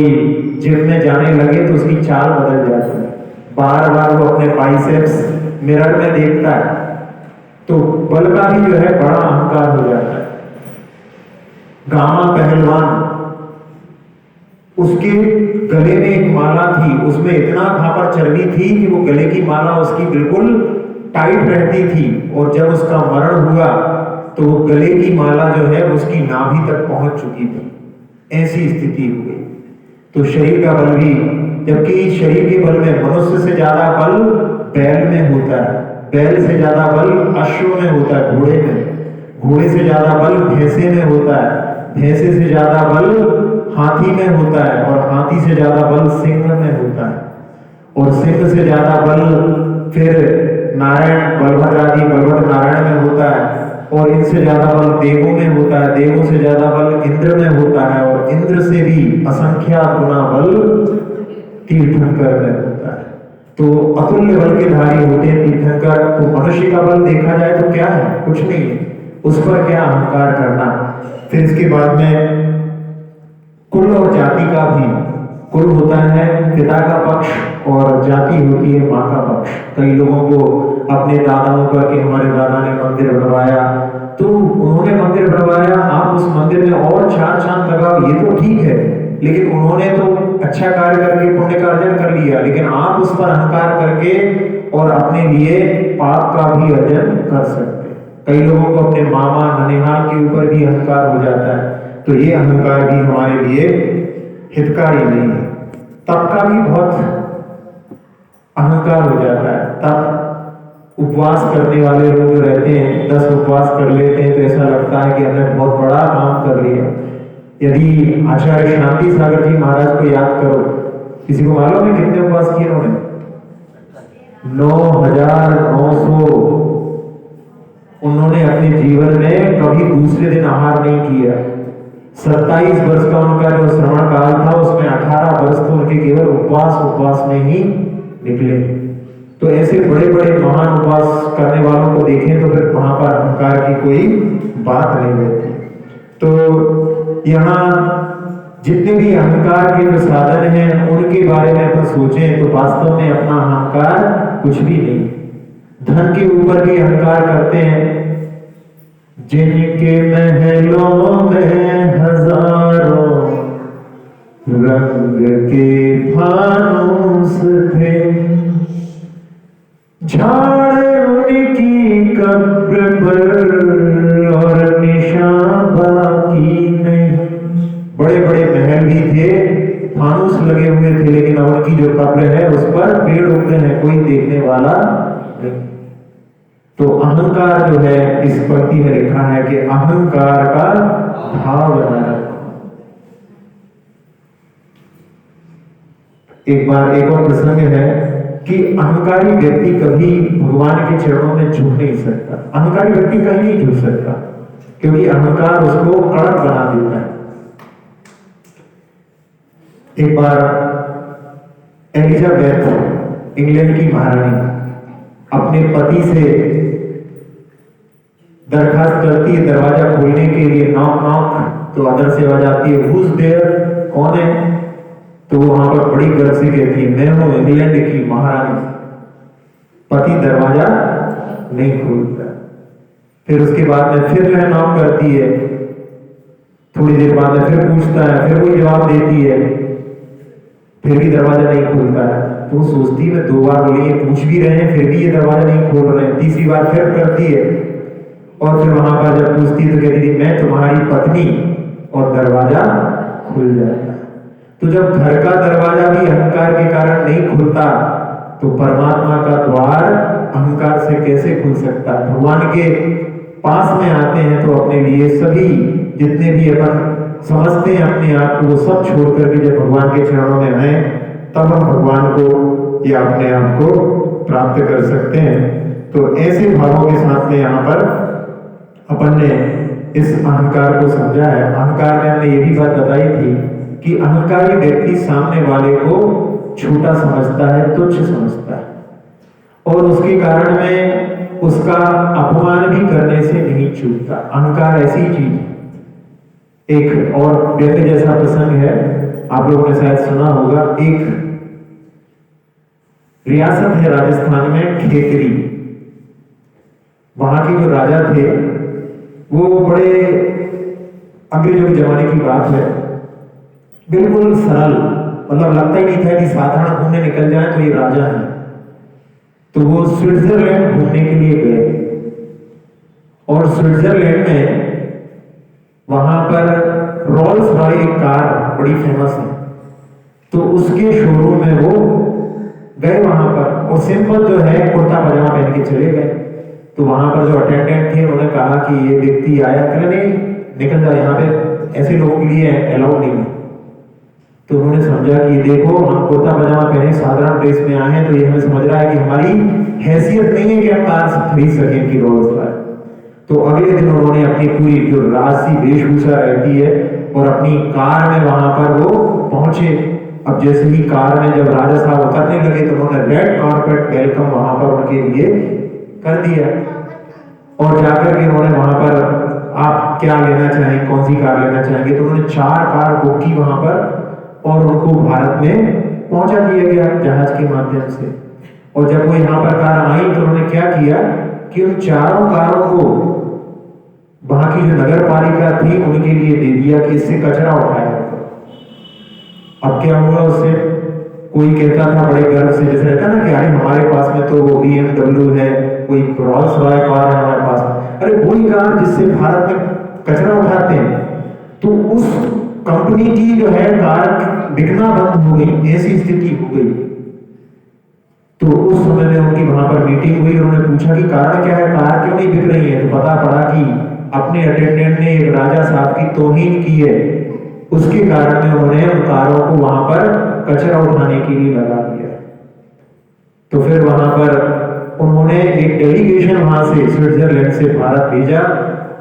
जिम में जाने लगे तो उसकी चाल बदल जाती है, बार बार वो अपने बाइसेप्स मिरर में देखता है, तो बल का भी जो है बड़ा अहंकार हो जाता है। गामा पहलवान, उसके गले में एक माला थी, उसमें इतना भापर चर्बी थी कि वो गले की माला उसकी बिल्कुल टाइट रहती थी, और जब उसका मरण हुआ तो वो गले की माला जो है उसकी नाभि तक पहुंच चुकी थी। ऐसी स्थिति हो गई। तो शरीर का बल भी, जबकि शरीर के बल में मनुष्य से ज्यादा बल बैल में होता है, बैल से ज्यादा बल अश्व में होता है, घोड़े में, घोड़े से ज्यादा बल भैंसे में होता है, भैंसे से ज्यादा बल हाथी में होता है, और हाथी से ज्यादा बल सिंह में होता है, और सिंह से ज्यादा बल फिर नारायण बलभद्र आदि बलभद्र नारायण में होता है, और इनसे ज्यादा बल देवों में होता है, देवों से ज्यादा बल इंद्र में होता है, और इंद्र से भी असंख्यात गुना बल तीर्थंकर में होता है। तो अतुल्य बल के धारी होते हैं तीर्थंकर। तो मनुष्य का बल देखा जाए तो क्या है, कुछ नहीं है, उस पर क्या अहंकार करना। फिर इसके बाद में कुल और जाति का भी, कुल होता है पिता का पक्ष और जाति होती है माँ का पक्ष। कई लोगों को अपने दादाओं का कि हमारे दादा ने मंदिर बनवाया, तो उन्होंने मंदिर बनवाया, आप उस मंदिर में और चार चांद लगाओ, ये तो ठीक है, लेकिन उन्होंने तो अच्छा कार्य करके पुण्य का अर्जन कर लिया, लेकिन आप उस पर अहंकार करके और अपने लिए पाप का भी अर्जन कर सकते हैं। कई लोगों को अपने मामा ननिहाल के ऊपर भी अहंकार हो जाता है, तो ये अहंकार भी हमारे लिए हितकारी नहीं है। तप का भी बहुत अहंकार हो जाता है। तप, उपवास करने वाले लोग जो रहते हैं, 10 उपवास कर लेते हैं तो ऐसा लगता है कि हमने बहुत बड़ा काम कर लिया। यदि आचार्य शांति सागर जी महाराज को याद करो, किसी को मालूम है कितने उपवास किए उन्होंने? 9,900 उन्होंने अपने जीवन में कभी दूसरे दिन आहार नहीं किया। 27 वर्ष का उनका जो श्रवण काल था उसमें 18 वर्ष तो उनके केवल उपवास में ही निकले। तो ऐसे बड़े बड़े महान उपवास करने वालों को देखें तो फिर वहां पर अहंकार की कोई बात नहीं रहती। तो यहाँ जितने भी अहंकार के जो साधन हैं उनके बारे में अपन सोचें तो वास्तव में अपना अहंकार कुछ भी नहीं। धन के ऊपर भी अहंकार करते हैं। जिनके महलों में हजारों रंग के फानूस थे, झाड़ उनकी कब्र पर और निशान बाकी नहीं। बड़े बड़े महल भी थे, फानूस लगे हुए थे, लेकिन अब उनकी जो कब्र है उस पर पेड़ उगते हैं, कोई देखने वाला नहीं। तो अहंकार जो है इस पंक्ति में लिखा है कि अहंकार का भाव बना रखो। एक बार एक और प्रसंग है कि अहंकारी व्यक्ति कभी भगवान के चरणों में झुक नहीं सकता। अहंकारी व्यक्ति कहीं नहीं झुक सकता क्योंकि अहंकार उसको कड़क बना देता है। एक बार एलिजाबेथ इंग्लैंड की महारानी अपने पति से दरखास्त करती है दरवाजा खोलने के लिए। नॉक नॉक, तो अंदर से आवाज आती है, हुज देयर, कौन है? तो वो वहां पर बड़ी गर्व से कहती है, मैं हूं इंग्लैंड की महारानी। पति दरवाजा नहीं खोलता। फिर उसके बाद में फिर जो है नॉक करती है, थोड़ी देर बाद में फिर पूछता है, फिर वही जवाब देती है, फिर भी दरवाजा नहीं खुलता है। तो वो सोचती है 2 बार बोली, ये पूछ भी रहे हैं फिर भी ये दरवाजा नहीं खोल रहे हैं। तीसरी बार फिर करती है और फिर वहां पर जब पूछती तो कहती थी, मैं तुम्हारी पत्नी, और दरवाजा खुल जाता। तो जब घर का दरवाजा भी अहंकार के कारण नहीं खुलता तो परमात्मा का द्वार अहंकार से कैसे खुल सकता है? भगवान के पास में आते हैं तो अपने लिए सभी जितने भी अपन समझते हैं अपने आप को, वो सब छोड़ करके जब भगवान के चरणों में आए तब हम भगवान को या अपने आप को प्राप्त कर सकते हैं। तो ऐसे भावों के साथ में यहाँ पर अपन ने इस अहंकार को समझा है। अहंकार में हमने ये भी बात बताई थी कि अहंकारी व्यक्ति सामने वाले को छोटा समझता है, तुच्छ समझता है, और उसके कारण में उसका अपमान भी करने से नहीं चूकता। अहंकार ऐसी चीज है। एक और व्यक्ति जैसा प्रसंग है, आप लोगों ने शायद सुना होगा। एक रियासत है राजस्थान में, खेतरी। वहां के जो राजा थे वो बड़े, अंग्रेजों के जमाने की बात है, बिल्कुल सरल, मतलब लगता ही नहीं था कि साधारण घूमने निकल जाए तो ये राजा है। तो वो स्विट्जरलैंड घूमने के लिए गए और स्विट्जरलैंड में वहां पर रोल्स रॉय एक कार बड़ी फेमस है, तो उसके शोरूम में वो गए वहां पर, और सिंपल जो है कुर्ता पजामा पहन के चले गए। तो वहां पर जो अटेंडेंट थे उन्होंने कहा कि ये व्यक्ति आया, कह नहीं निकल जाए, यहाँ पे ऐसे लोगों के लिए अलाउड नहीं है। तो उन्होंने समझा कि देखो हम कुर्ता पजामा पहने साधारण ड्रेस में आए हैं, तो ये हमें समझ रहा है कि हमारी हैसियत नहीं है कि हम कार खरीद सकें कि रोल्स रॉय। तो अगले दिन उन्होंने अपनी पूरी जो राजसी वेशभूषा रहती है और अपनी कार में वहां पर वो पहुंचे। अब जैसे ही कार में जब राजा साहब उतरने लगे तो उन्होंने रेड कारपेट वेलकम वहां पर उनके लिए कर दिया, और जाकर के उन्होंने वहां पर आप क्या लेना चाहेंगे, कौन सी कार लेना चाहेंगे, तो उन्होंने 4 कार बुक की वहां पर और उनको भारत में पहुंचा दिया गया जहाज के माध्यम से। और जब वो यहाँ पर कार आई तो उन्होंने क्या किया कि उन 4 कारों को वहां की जो नगर पालिका थी उनके लिए दे दिया कि इससे कचरा उठाया। अब क्या हुआ उससे? कोई कहता था बड़े गर्व से, जैसे रहता ना कि अरे हमारे पास में तो BMW है, कोई रोल्स रॉय कार है हमारे पास। अरे वही कार जिससे भारत में कचरा उठाते हैं, तो उस कंपनी की जो है कार बिकना बंद हो गई, ऐसी स्थिति हो गई। तो उस समय में उनकी वहां पर मीटिंग हुई, उन्होंने पूछा कि कारण क्या है, कार क्यों नहीं बिक रही है? तो पता पड़ा कि अपने अटेंडेंट ने एक राजा साहब की तौहीन की है, उसके कारण में उन्होंने उन कारों को वहां पर कचरा उठाने के लिए लगा दिया। तो फिर वहां पर उन्होंने एक डेलीगेशन वहां से स्विट्जरलैंड से भारत भेजा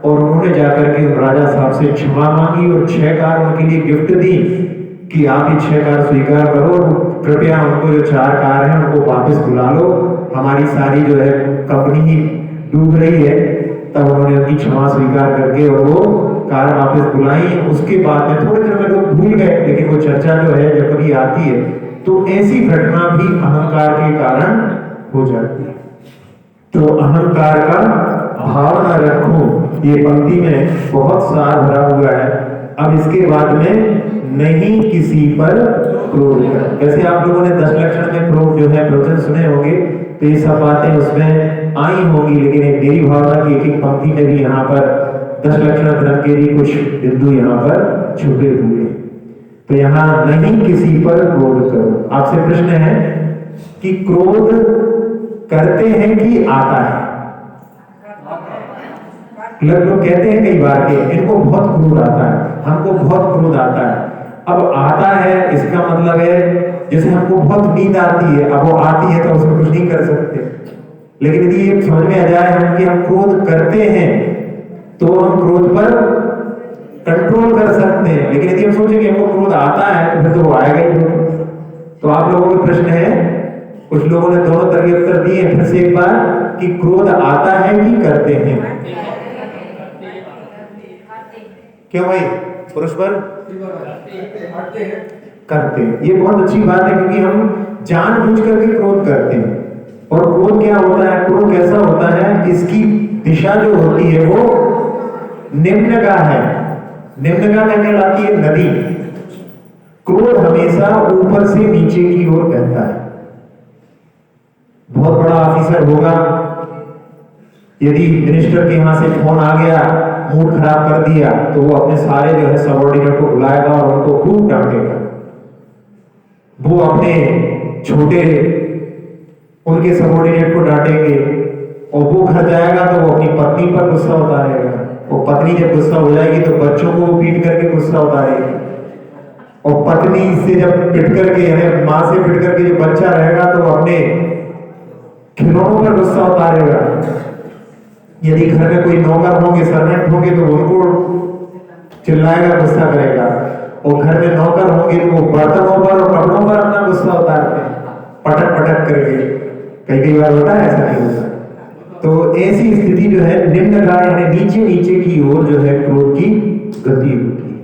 और उन्होंने जाकर के राजा साहब से क्षमा मांगी और 6 कार उनके लिए गिफ्ट दी कि आप ये 6 कार स्वीकार करो और कृपया उनको जो 4 कार हैं उनको वापस बुला लो, हमारी सारी जो है कंपनी ही डूब रही है। तब उन्होंने उनकी क्षमा स्वीकार करके और वो कार वापस बुलाई। उसके बाद में थोड़े देर में लोग भूल गए, लेकिन वो चर्चा जो है जब कभी आती है तो ऐसी घटना भी अहंकार के कारण हो जाती है। तो अहंकार का भाव न रखो, ये पंक्ति में बहुत सार भरा हुआ है। अब इसके बाद में नहीं किसी पर क्रोध कर। वैसे आप लोगों ने 10 लक्षण में क्रोध जो है प्रवचन सुने होंगे, तो ये सब बातें उसमें आई होंगी, लेकिन एक मेरी भावना की एक पंक्ति में भी यहाँ पर 10 लक्षण धर्म के भी कुछ बिंदु यहाँ पर छुपे हुए। तो यहाँ नहीं किसी पर क्रोध करो। आपसे प्रश्न है कि क्रोध करते हैं कि आता है? लोग कहते हैं कई बार के इनको बहुत क्रोध आता है, हमको बहुत क्रोध आता है। अब आता है इसका मतलब है जैसे हमको बहुत नींद आती है, अब वो आती है तो उसमें कुछ नहीं कर सकते। लेकिन यदि ये समझ में आ जाए हम कि हम क्रोध करते हैं तो हम क्रोध पर कंट्रोल कर सकते हैं। लेकिन यदि हम सोचें कि हमको क्रोध आता है तो फिर तो वो आएगा ही। तो आप लोगों के प्रश्न है, कुछ लोगों ने दोनों तरह के उत्तर दिए। फिर से एक बार कि क्रोध आता है कि करते हैं? क्यों भाई? पुरुष पर करते हैं। ये बहुत अच्छी बात है, क्योंकि हम जानबूझ करके क्रोध करते हैं। और क्रोध क्या होता है? क्रोध कैसा होता है? इसकी दिशा जो होती है वो निम्नगाह है। निम्नगाह क्या कहलाती है? नदी। क्रोध हमेशा ऊपर से नीचे की ओर बहता है। बहुत बड़ा ऑफिसर होगा, यदि मिनिस्टर के यहां से फोन आ गया, मूड खराब कर दिया, तो वो अपने सारे जो है सबऑर्डिनेट को बुलाएगा और उनको खूब डांटेगा। वो अपने छोटे उनके सबऑर्डिनेट को डांटेंगे और वो घर जाएगा तो वो अपनी पत्नी पर गुस्सा उतारेगा। और पत्नी जब गुस्सा हो जाएगी तो बच्चों को वो पीट करके गुस्सा उतारेगी। और पत्नी से जब पिट करके यानी मां से पिट करके जो बच्चा रहेगा तो अपने खिलौनों पर गुस्सा उतारेगा। यदि घर में कोई नौकर होंगे, सर्वेंट होंगे, तो उनको चिल्लाएगा, गुस्सा करेगा। और घर में नौकर होंगे तो वो बर्तनों पर और कपड़ों पर अपना गुस्सा उतारते हैं, पटक पटक करके। कई बार होता है, ऐसा नहीं होता। तो ऐसी स्थिति जो है निम्नगाह यानी नीचे नीचे की ओर जो है क्रोध की गति होती है।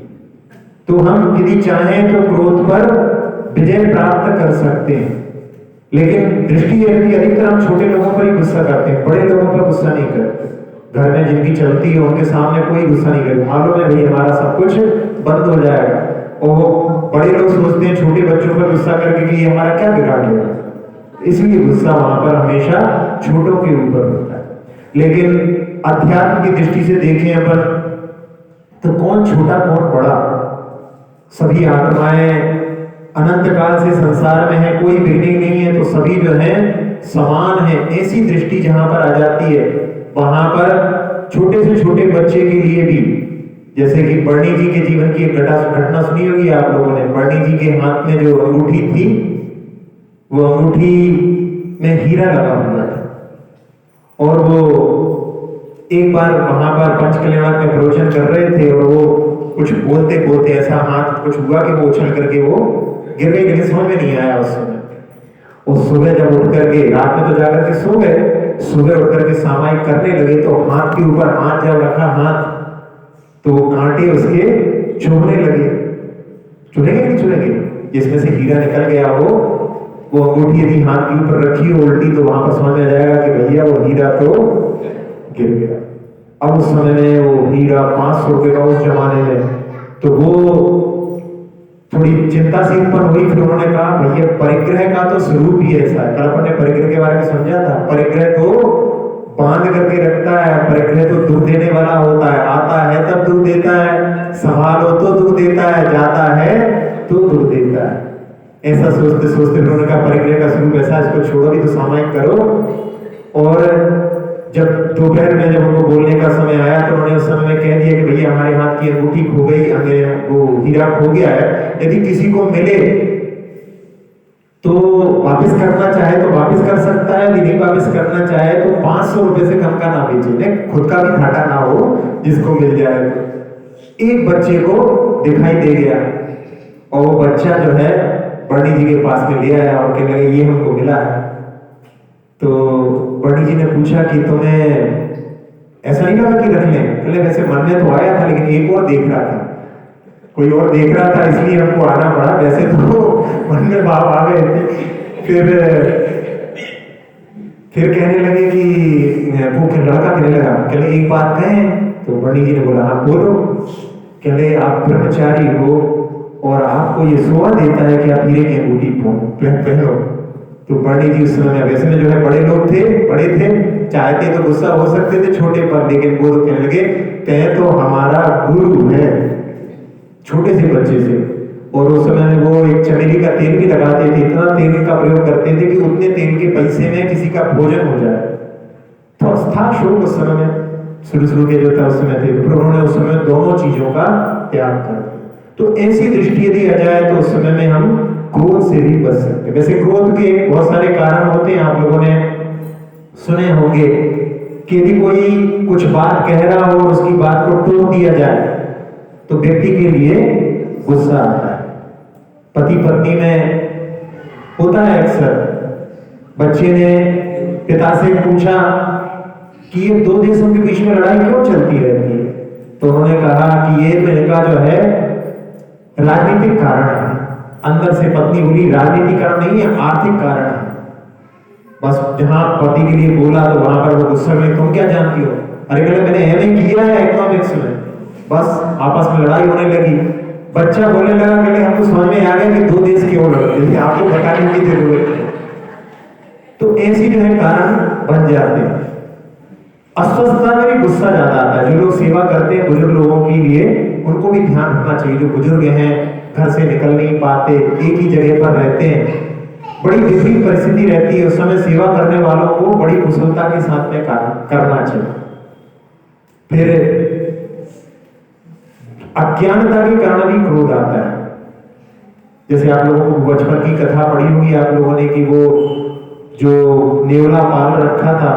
तो हम यदि चाहें तो क्रोध पर विजय प्राप्त कर सकते हैं। लेकिन दृष्टि रहती है अधिकतर हम छोटे लोगों पर ही गुस्सा करते हैं, बड़े लोगों पर गुस्सा नहीं करते। घर में जिनकी चलती है उनके सामने कोई गुस्सा नहीं करते, मालूम है भाई हमारा सब कुछ बंद हो जाएगा। और बड़े लोग सोचते हैं छोटे बच्चों पर गुस्सा करके कि ये हमारा क्या बिगाड़ लेगा, इसलिए गुस्सा वहां पर हमेशा छोटों के ऊपर होता है। लेकिन अध्यात्म की दृष्टि से देखें अपन तो कौन छोटा कौन बड़ा, सभी आत्माएं अनंत काल से संसार में है, कोई बिगनिंग नहीं है, तो सभी जो है समान है। ऐसी दृष्टि जहां पर आ जाती है वहां पर छोटे से छोटे बच्चे के लिए भी, जैसे कि बर्नी जी के जीवन की एक घटना सुनी होगी आप लोगों ने। बर्नी जी के हाथ में जो अंगूठी थी, वो अंगूठी में हीरा लगा हुआ था। और वो एक बार वहां पर पंचकल्याण में प्रवचन कर रहे थे और वो कुछ बोलते बोलते ऐसा हाथ कुछ हुआ कि वो उछल करके वो गिर गई, लेकिन समझ में नहीं आया उस समय। उस सुबह जब उठ करके, रात में तो जाकर के सो गए, सुबह उठ करके सामायिक करने लगे तो हाथ के ऊपर हाथ जब रखा हाथ, तो वो कांटे उसके चुभने लगे। चुनेंगे नहीं चुनेंगे? जिसमें से हीरा निकल गया वो अंगूठी यदि हाथ के ऊपर रखी हो उल्टी तो वहां पर समझ में आ जाएगा कि भैया वो हीरा तो गिर गया। अब उस समय में वो हीरा 500 रुपए का उस जमाने में, तो वो थोड़ी चिंता सी उत्पन्न हुई। फिर उन्होंने कहा भैया परिग्रह का तो स्वरूप ही ऐसा है। कल अपन ने परिग्रह के बारे में समझा था। परिग्रह तो बांध करके रखता है, परिग्रह तो दूध देने वाला होता है। आता है तब दूध देता है, संभालो तो दूध देता है, जाता है तो दूध देता है। ऐसा सोचते सोचते उन्होंने कहा परिग्रह का स्वरूप ऐसा, इसको छोड़ोगी तो सामायिक करो। और जब दोपहर में जब उनको बोलने का समय आया तो उन्होंने उस समय में कह दिया कि भैया हमारे हाथ की अंगूठी खो गई, हमें वो हीरा खो गया है, यदि किसी को मिले तो वापस वापस करना चाहे तो वापस कर सकता है, यदि नहीं वापस करना चाहे तो 500 रुपए से कम का ना बेचे, नहीं खुद का भी घाटा ना हो, जिसको मिल जाए तो। एक बच्चे को दिखाई दे गया और वो बच्चा जो है पंडित जी के पास में ले आया और कहने लगे ये हमको मिला है। तो पंडित जी ने पूछा कि तुम्हें ऐसा नहीं लगा कि रख लें? कहले वैसे मन में तो आया था, लेकिन एक और देख रहा था, कोई और देख रहा था, इसलिए हमको आना पड़ा, वैसे तो मन में भाव आ गए थे। फिर कहने लगे कि वो लड़का कहने लगा, कहले एक बात कहें? तो पंडित जी ने बोला हाँ बोलो। कहले आप ब्रह्मचारी हो और आपको ये शोभा देता है कि आप हीरे की अंगूठी पहनो। तो पंडित जी उस समय वैसे में जो है बड़े लोग थे, बड़े थे, चाहते तो गुस्सा हो सकते थे छोटे पर, लेकिन वो तो कहने लगे तय तो हमारा गुरु है, छोटे से बच्चे से। और उस समय में वो एक चमेली का तेल भी लगाते थे, इतना तेल का प्रयोग करते थे कि उतने तेल के पैसे में किसी का भोजन हो जाए। तो था शौक उस समय में, शुरू के जो था उस समय थे, तो उन्होंने उस समय दोनों चीजों का त्याग कर दिया। तो ऐसी दृष्टि यदि आ जाए तो उस समय में हम क्रोध से भी बच सकते हैं। वैसे क्रोध के बहुत सारे कारण होते हैं, आप लोगों ने सुने होंगे कि यदि कोई कुछ बात कह रहा हो और उसकी बात को टोक दिया जाए तो व्यक्ति के लिए गुस्सा आता है। पति पत्नी में होता है अक्सर। बच्चे ने पिता से पूछा कि ये दो देशों के बीच में लड़ाई क्यों चलती रहती है? तो उन्होंने कहा कि ये तो इनका जो है राजनीतिक कारण है। अंदर से पत्नी बोली राजनीतिक कारण नहीं है, आर्थिक कारण है। बस जहां पति के लिए बोला तो वहां पर वो गुस्सा में तुम क्या जानती हो? अरे कहले मैंने एमए किया है इकोनॉमिक्स में। बस आपस में लड़ाई होने लगी। बच्चा बोलने लगा कहले हमको समझ में आ गया कि दो देश क्यों लड़ते हैं, आपको बताने की जरूरत है। तो ऐसी जो है कारण बन जाते हैं। अस्वस्थता में भी गुस्सा ज्यादा आता है। जो लोग सेवा करते हैं बुजुर्ग लोगों के लिए, उनको भी ध्यान रखना चाहिए। जो बुजुर्ग हैं, घर से निकल नहीं पाते, एक ही जगह पर रहते हैं, बड़ी विपरीत परिस्थिति रहती है, उस समय सेवा करने वालों को बड़ी कुशलता के साथ में करना चाहिए। फिर अज्ञानता के कारण भी क्रोध आता है। जैसे आप लोगों को बचपन की कथा पढ़ी होगी आप लोगों ने कि वो जो नेवला पाल रखा था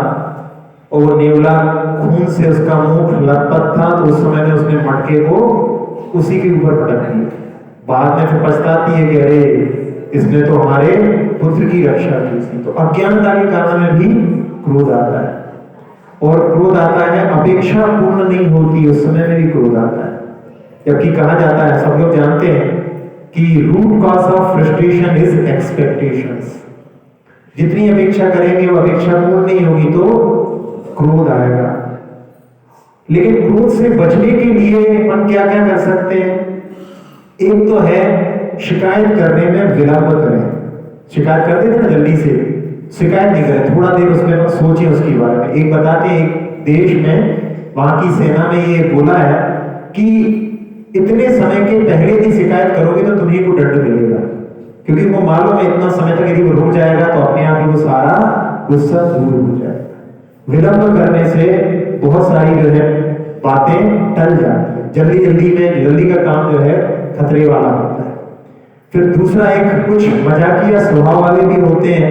और वो नेवला खून से उसका मुख लथपथ था, तो उस समय में उसने मटके को उसी के ऊपर पटक दिया। बाद में फिर पछताती है कि अरे इसने तो हमारे पुत्र की रक्षा की थी। तो अज्ञानता के कारण भी क्रोध आता है। और क्रोध आता है अपेक्षा पूर्ण नहीं होती, उस समय में भी क्रोध आता है। जबकि कहा जाता है, सब लोग जानते हैं कि root cause of frustration is expectations. जितनी अपेक्षा करेंगे वो अपेक्षा पूर्ण नहीं होगी तो क्रोध आएगा। लेकिन क्रोध से बचने के लिए हम क्या क्या कर सकते हैं? एक तो है शिकायत करने में विलंब करें। शिकायत कर देते ना जल्दी से, शिकायत नहीं करें, थोड़ा देर उसमें सोचें उसके बारे में। एक बताते हैं, एक देश में वहां की सेना में ये बोला है कि इतने समय के पहले भी शिकायत करोगे तो तुम्हें को दंड मिलेगा, क्योंकि वो मालूम है इतना समय तक यदि वो रुक जाएगा तो अपने आप ही वो सारा गुस्सा दूर हो जाएगा। विलंब करने से बहुत सारी जो है बातें टल जाती है। जल्दी का काम जो है खतरे वाला होता है। फिर दूसरा, एक कुछ मजाकिया स्वभाव वाले भी होते हैं,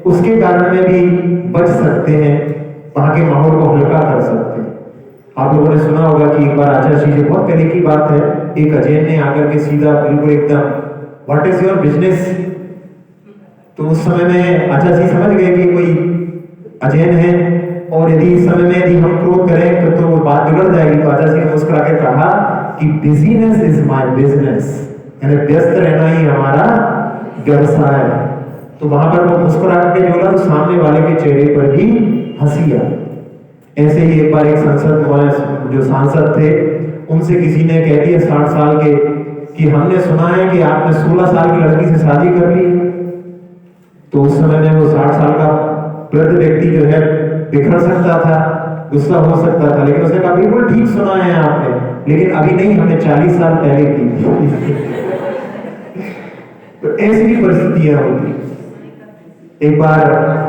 उसके कारण में भी बच सकते हैं, वहां के माहौल को हल्का कर सकते हैं। आप लोगों ने सुना होगा कि एक बार आचार्य जी, बहुत पहले की बात है, एक अजैन ने आकर के सीधा बिल्कुल एकदम व्हाट इज योर बिजनेस। तो उस समय में आचार्य जी समझ गए कि कोई अजैन है और यदि इस समय में यदि हम क्रोध करें तो वो बात बिगड़ जाएगी। तो आचार्य जी ने मुस्कुरा के कहा कि बिजीनेस इज माय बिजनेस, यानी व्यस्त रहना ही हमारा व्यवसाय है। तो वहां पर वो मुस्कुरा के बोला तो सामने वाले के चेहरे पर भी हंसी आई। ऐसे ही एक बार एक जो सांसद थे, उनसे किसी ने कह दिया 60 साल के कि हमने सुना है कि आपने 16 साल की लड़की से शादी कर ली। तो उस समय में वो 60 साल का वृद्ध व्यक्ति जो है बिखर सकता था, गुस्सा हो सकता था, लेकिन उसने कहा बिल्कुल ठीक सुना है आपने, लेकिन अभी नहीं, हमने 40 साल पहले की। तो ऐसी भी परिस्थितियां होती। एक बार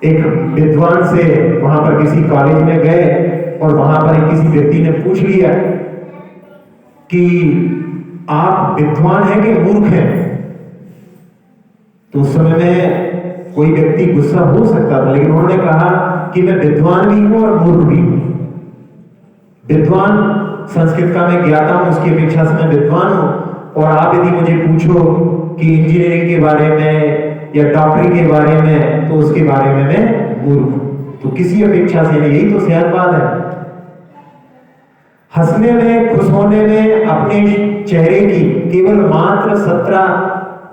एक विद्वान से वहां पर किसी कॉलेज में गए और वहां पर किसी व्यक्ति ने पूछ लिया कि आप विद्वान हैं कि मूर्ख हैं? तो उस समय में कोई व्यक्ति गुस्सा हो सकता था, लेकिन उन्होंने कहा कि मैं विद्वान भी हूं और मूर्ख भी हूं। विद्वान संस्कृत का मैं ज्ञाता हूं, उसकी अपेक्षा से मैं विद्वान हूं, और आप यदि मुझे पूछो कि इंजीनियरिंग के बारे में या डॉक्टरी के बारे में, तो उसके बारे में मैं मूर्ख हूं। तो किसी अपेक्षा से नहीं, यही तो सेहत बात है। हंसने में, खुश होने में अपने चेहरे की केवल मात्र 17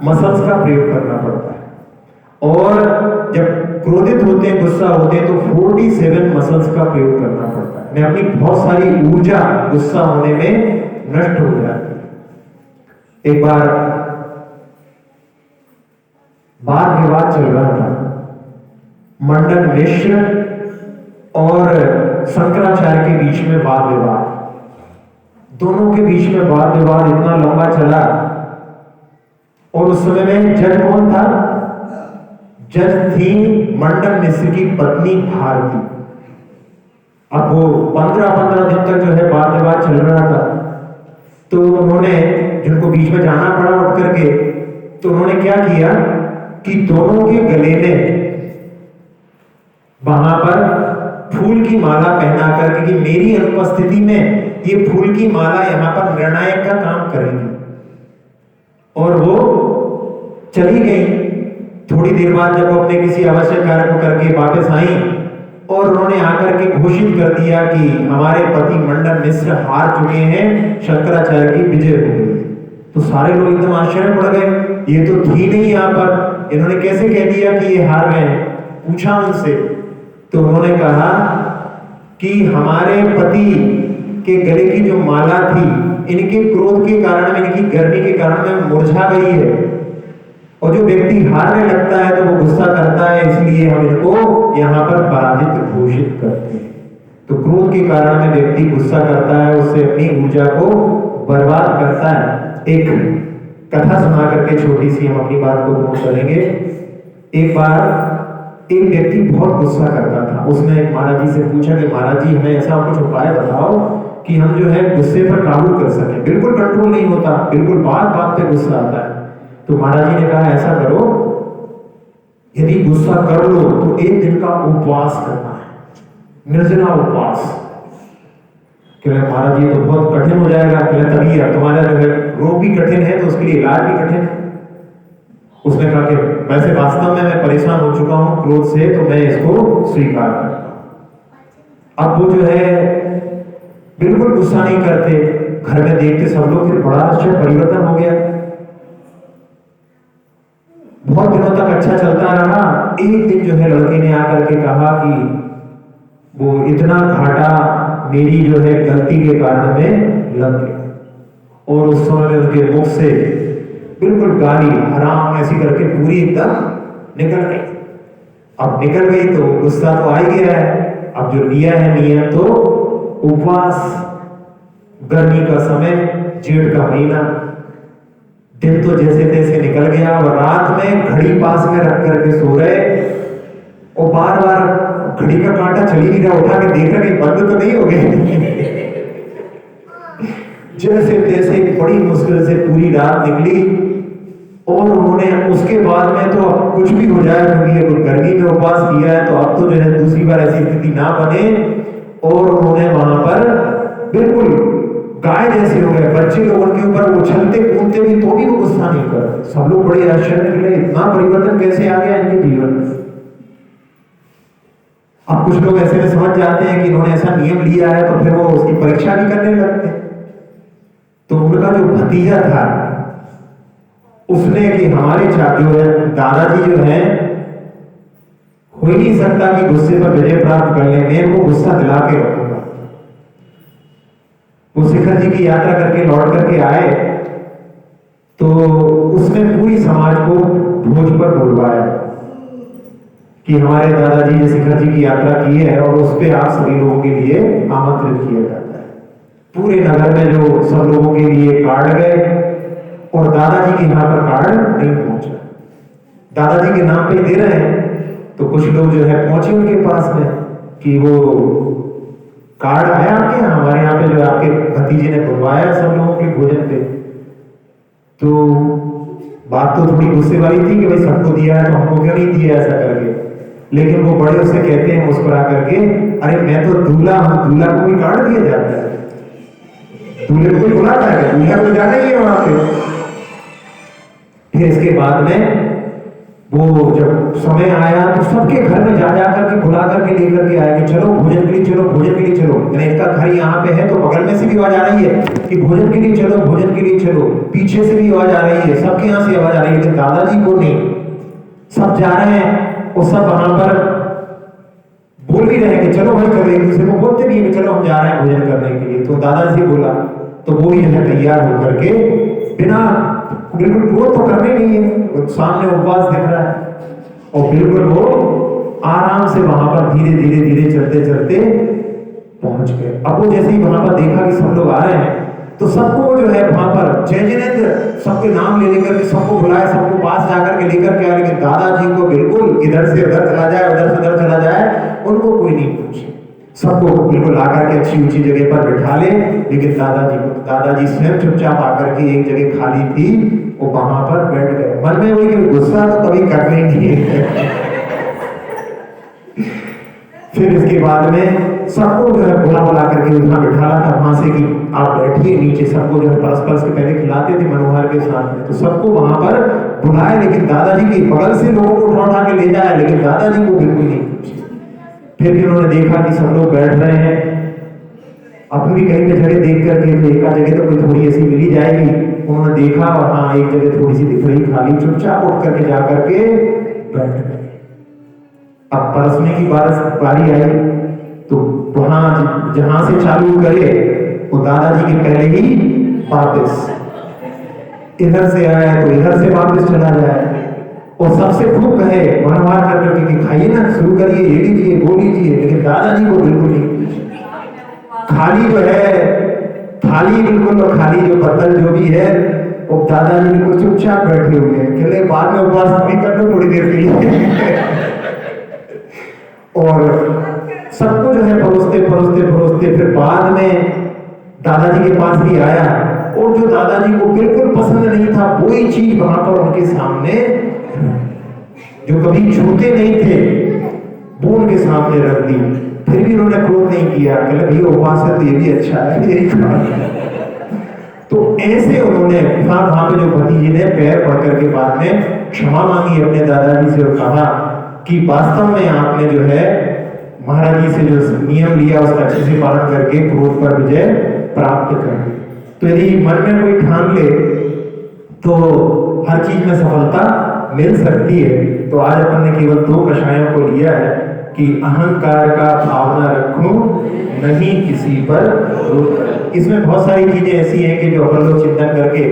मसल्स का प्रयोग करना पड़ता है, और जब क्रोधित होते हैं, गुस्सा होते हैं, तो 47 मसल्स का प्रयोग करना पड़ता है। मैं अपनी बहुत सारी ऊर्जा गुस्सा होने में नष्ट हो जाती है। एक बार वाद विवाद चल रहा था, मंडन मिश्र और शंकराचार्य के बीच में वाद विवाद, दोनों के बीच में वाद विवाद इतना लंबा चला, और उस समय में जज कौन था? जज थी मंडन मिश्र की पत्नी भारती। अब वो 15 दिन तक जो है वाद विवाद चल रहा था, तो उन्होंने, जिनको बीच में जाना पड़ा उठ करके, तो उन्होंने क्या किया कि दोनों के गले में वहां पर फूल की माला पहना कर, कि मेरी अनुपस्थिति में ये फूल की माला यहां पर निर्णायक का काम करेगी, और वो चली गई। थोड़ी देर बाद जब वो अपने किसी आवश्यक कार्य को करके वापस आई, और उन्होंने आकर के घोषित कर दिया कि हमारे पति मंडन मिश्र हार चुके हैं, शंकराचार्य की विजय हो गई। तो सारे लोग एकदम आश्चर्य पड़ गए, ये तो थी नहीं यहाँ पर, इन्होंने कैसे कह दिया कि ये हार गए? पूछा उनसे, तो उन्होंने कहा कि हमारे पति के गले की जो माला थी, इनके क्रोध के कारण में, इनकी गर्मी के कारण में मुरझा गई है, और जो व्यक्ति हारने लगता है तो वो गुस्सा करता है, इसलिए हम इनको यहाँ पर पराजित घोषित करते हैं। तो क्रोध के कारण में व्यक्ति गुस्सा करता है, उससे अपनी ऊर्जा को बर्बाद करता है। एक कथा सुना करके छोटी सी हम अपनी बात को पूर्ण करेंगे। एक बार एक व्यक्ति बहुत गुस्सा करता था, उसने महाराज जी से पूछा कि महाराज जी हमें ऐसा कुछ उपाय बताओ कि हम जो है गुस्से पर काबू कर सकें। बिल्कुल कंट्रोल नहीं होता, बिल्कुल बात बात पे गुस्सा आता है। तो महाराज जी ने कहा ऐसा करो, यदि गुस्सा कर लो तो एक दिन का उपवास करना है, निर्जला उपवास। महाराज जी तो बहुत कठिन हो जाएगा। तभी तुम्हारा जो है रोग भी कठिन है, तो उसके लिए इलाज भी कठिन है। उसने कहा कि वैसे वास्तव में मैं परेशान हो चुका हूं क्रोध से, तो मैं इसको स्वीकार करता हूं। अब वो जो है बिल्कुल गुस्सा नहीं करते, घर में देखते सब लोग, फिर बड़ा अच्छा परिवर्तन हो गया। बहुत दिनों तक अच्छा चलता रहा। एक दिन जो है लड़के ने आकर के कहा कि वो इतना घाटा मेरी जो है गलती के कारण में लग गया, और उस समय में उनके मुख से बिल्कुल गाली हराम ऐसी करके पूरी एकदम निकल गई। अब निकल गई तो गुस्सा तो आ ही गया है। अब जो लिया है नियम तो उपवास, गर्मी का समय, जेठ का महीना, दिन तो जैसे तैसे निकल गया, और रात में घड़ी पास में रख करके सो रहे, और बार बार घड़ी का कांटा चल ही नहीं रहा, उठा के देख रहे बंद तो नहीं हो गए। जैसे तैसे बड़ी मुश्किल से पूरी रात निकली, और उन्होंने उसके बाद में तो अब कुछ भी हो जाए, क्योंकि गर्मी में उपवास किया है, तो अब तो जो है दूसरी बार ऐसी स्थिति ना बने। और उन्होंने वहां पर बिल्कुल गाय जैसे हो गए, बच्चे लोग उनके ऊपर उछलते कूदते भी, तो भी वो गुस्सा नहीं करते। सब लोग बड़े आश्चर्य निकले, इतना परिवर्तन कैसे आ गया इनके जीवन में। अब कुछ लोग ऐसे में समझ जाते हैं कि इन्होंने ऐसा नियम लिया है, तो फिर वो उसकी परीक्षा भी करने लगते। तो उनका जो भतीजा था, उसने कि हमारे जो है दादाजी जो है, हो ही नहीं सकता कि गुस्से पर विजय प्राप्त कर ले, मैं वो गुस्सा दिला के रखूंगा। वो शिखर जी की यात्रा करके लौट करके आए, तो उसने पूरी समाज को भोज पर बुलवाया कि हमारे दादाजी ने शिखर जी की यात्रा की है, और उस पर आप सभी लोगों के लिए आमंत्रित किया जाता है। पूरे नगर में जो सब लोगों के लिए कार्ड गए, और दादाजी के यहाँ पर कार्ड नहीं पहुंचा। दादाजी के नाम पे दे रहे हैं, तो कुछ लोग जो है पहुंचे उनके पास में कि वो कार्ड आया आपके यहाँ, हमारे यहाँ पे जो आपके भतीजे ने बुलवाया सब लोगों के भोजन पे। तो बात तो थोड़ी गुस्से वाली थी कि भाई सबको दिया है तो हमको क्यों नहीं दिया ऐसा करके, लेकिन वो बड़े उससे कहते हैं मुस्कुरा करके, अरे मैं तो दूल्हा हूं, दूल्हा को भी कार्ड दिया जाता है, दूल्हे को कोई बुलाता है, दूल्हा को जाना ही है वहां पे। फिर इसके बाद में वो जब समय आया तो सबके घर में जा करके बुला करके लेकर के आया कि चलो भोजन के लिए चलो, भोजन के लिए चलो। यानी इसका घर यहाँ पे है तो बगल में से भी आवाज आ रही है कि भोजन के लिए चलो, भोजन के लिए चलो, पीछे से भी आवाज आ रही है, सबके यहाँ से आवाज आ रही है, लेकिन दादाजी को नहीं। सब जा रहे हैं और सब वहां पर बोल भी रहे हैं कि चलो भाई चलो, एक दूसरे को बोलते भी है कि चलो हम जा रहे हैं भोजन करने के लिए। तो दादाजी बोला तो वो ही है तैयार होकर के, बिना बिल्कुल क्रोध तो करने नहीं है, वो सामने उपवास दिख रहा है और बिल्कुल वो आराम से वहां पर धीरे धीरे धीरे चलते चलते पहुंच गए। अब वो जैसे ही वहां पर देखा कि सब लोग आ रहे हैं तो सबको जो है वहां पर जय जिनेंद्र सबके नाम ले लेकर के सबको बुलाया, सबको पास जाकर के लेकर के आया, लेकिन दादाजी को बिल्कुल इधर से उधर चला जाए, उधर से उधर चला जाए, उनको कोई नहीं पूछे, सबको बिल्कुल आकर के अच्छी ऊंची जगह पर बिठा ले। लेकिन दादाजी स्वयं चुपचाप आकर के एक जगह खाली थी, वो वहां पर बैठ गए। मन में वही कि गुस्सा तो कभी करने नहीं है। फिर इसके बाद में सबको जो है बुला करके वहां बिठाला था, वहां से कि आप बैठिए नीचे, सबको जो है परस्पर के पहले खिलाते थे मनोहर के साथ में, तो सबको वहां पर बुलाए, लेकिन दादाजी की बगल से लोगों को उठा के ले जाए, लेकिन दादाजी को बिल्कुल नहीं पूछे। फिर भी उन्होंने देखा कि सब लोग बैठ रहे हैं, अपनी भी कहीं पे जगह देख करके तो एक जगह तो कोई थोड़ी ऐसी मिली जाएगी, उन्होंने देखा और हाँ एक जगह थोड़ी सी दिख रही खाली, चुपचाप उठ करके जा करके बैठ गए। अब परसने की बारी आई तो वहां जहां से चालू करे वो दादाजी के पहले ही वापस, इधर से आया तो इधर से वापस चला जाए और सबसे खूब कहे मनोहर कर करके कि खाइए ना, शुरू करिए, ये लीजिए वो लीजिए, लेकिन दादाजी को बिल्कुल नहीं। खाली जो है थाली बिल्कुल, और खाली जो बर्तन जो भी है वो दादाजी बिल्कुल चुपचाप बैठे हुए हैं, चले बाद में उपवास भी कर लो थोड़ी देर के लिए। और सबको जो है परोसते परोसते परोसते फिर बाद में दादाजी के पास भी आया, और जो दादाजी को बिल्कुल पसंद नहीं था वही चीज वहां पर उनके सामने, जो कभी छूते नहीं थे, वो उनके सामने रख दी। फिर भी उन्होंने क्रोध नहीं किया, कहले भैया उपवास है तो ये भी अच्छा है, यही खा। तो ऐसे उन्होंने वहां पे जो भतीजे ने पैर पड़ करके बाद में क्षमा मांगी अपने दादाजी से और कहा कि वास्तव में आपने जो है महाराज जी से जो नियम लिया उसका अच्छे से पालन करके क्रोध पर विजय प्राप्त कर। तो यदि मन में कोई ठान ले तो हर चीज में सफलता मिल सकती है। तो आज अपन ने केवल 2 कषायों को लिया है कि अहंकार का भावना रखूं, नहीं किसी पर रोक। इसमें बहुत सारी चीजें ऐसी हैं कि जो अपन लोग चिंतन करके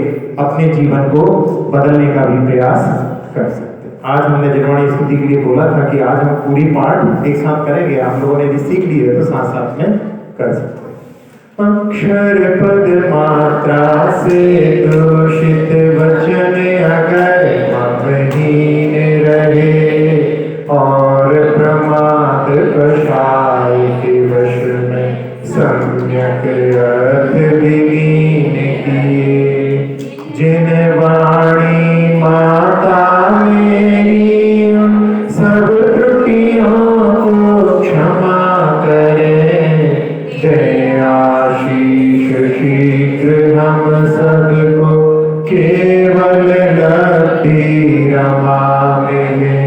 अपने जीवन को बदलने का भी प्रयास कर सकते हैं। आज हमने जिन्होंने स्तुति के लिए बोला था कि आज हम पूरी पाठ एक साथ करेंगे, आप लोगों ने भी सीख ली है तो साथ साथ में कर सकते हैं। अक्षर पद मात्रा से दूषित वचन अगर महीन रहे और प्रमाद कषाय के वश में सम्यक अर्थ विलीन किए, जिन वाणी माता मेरी सब त्रुटियों को क्षमा करे, जय आशीष शीघ्र हम सबको केवल लती रमा मिले,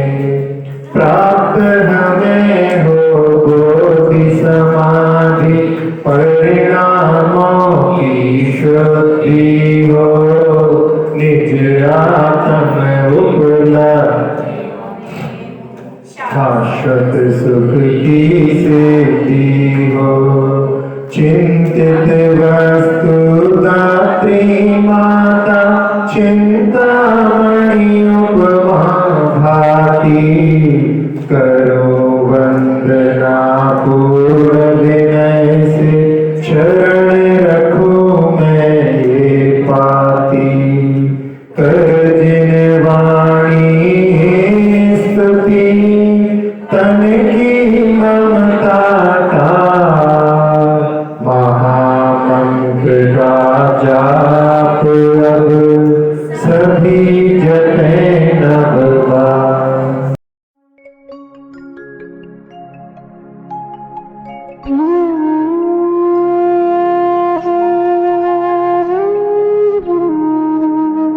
प्राप्त हमें हो बोधि समाधि परिणामों की शुद्धि हो, निज आत्म उपलब्धि शाश्वत सुख की सिद्धि हो, चिंतित वस्तु दात्री माता चिंतामणि उपमा भाती, करो वंदना पूर्ण विनय से शरण रखो मैं ये पाती, कर जिन वाणी स्तुति तन की ममता का, महामंत्र राजा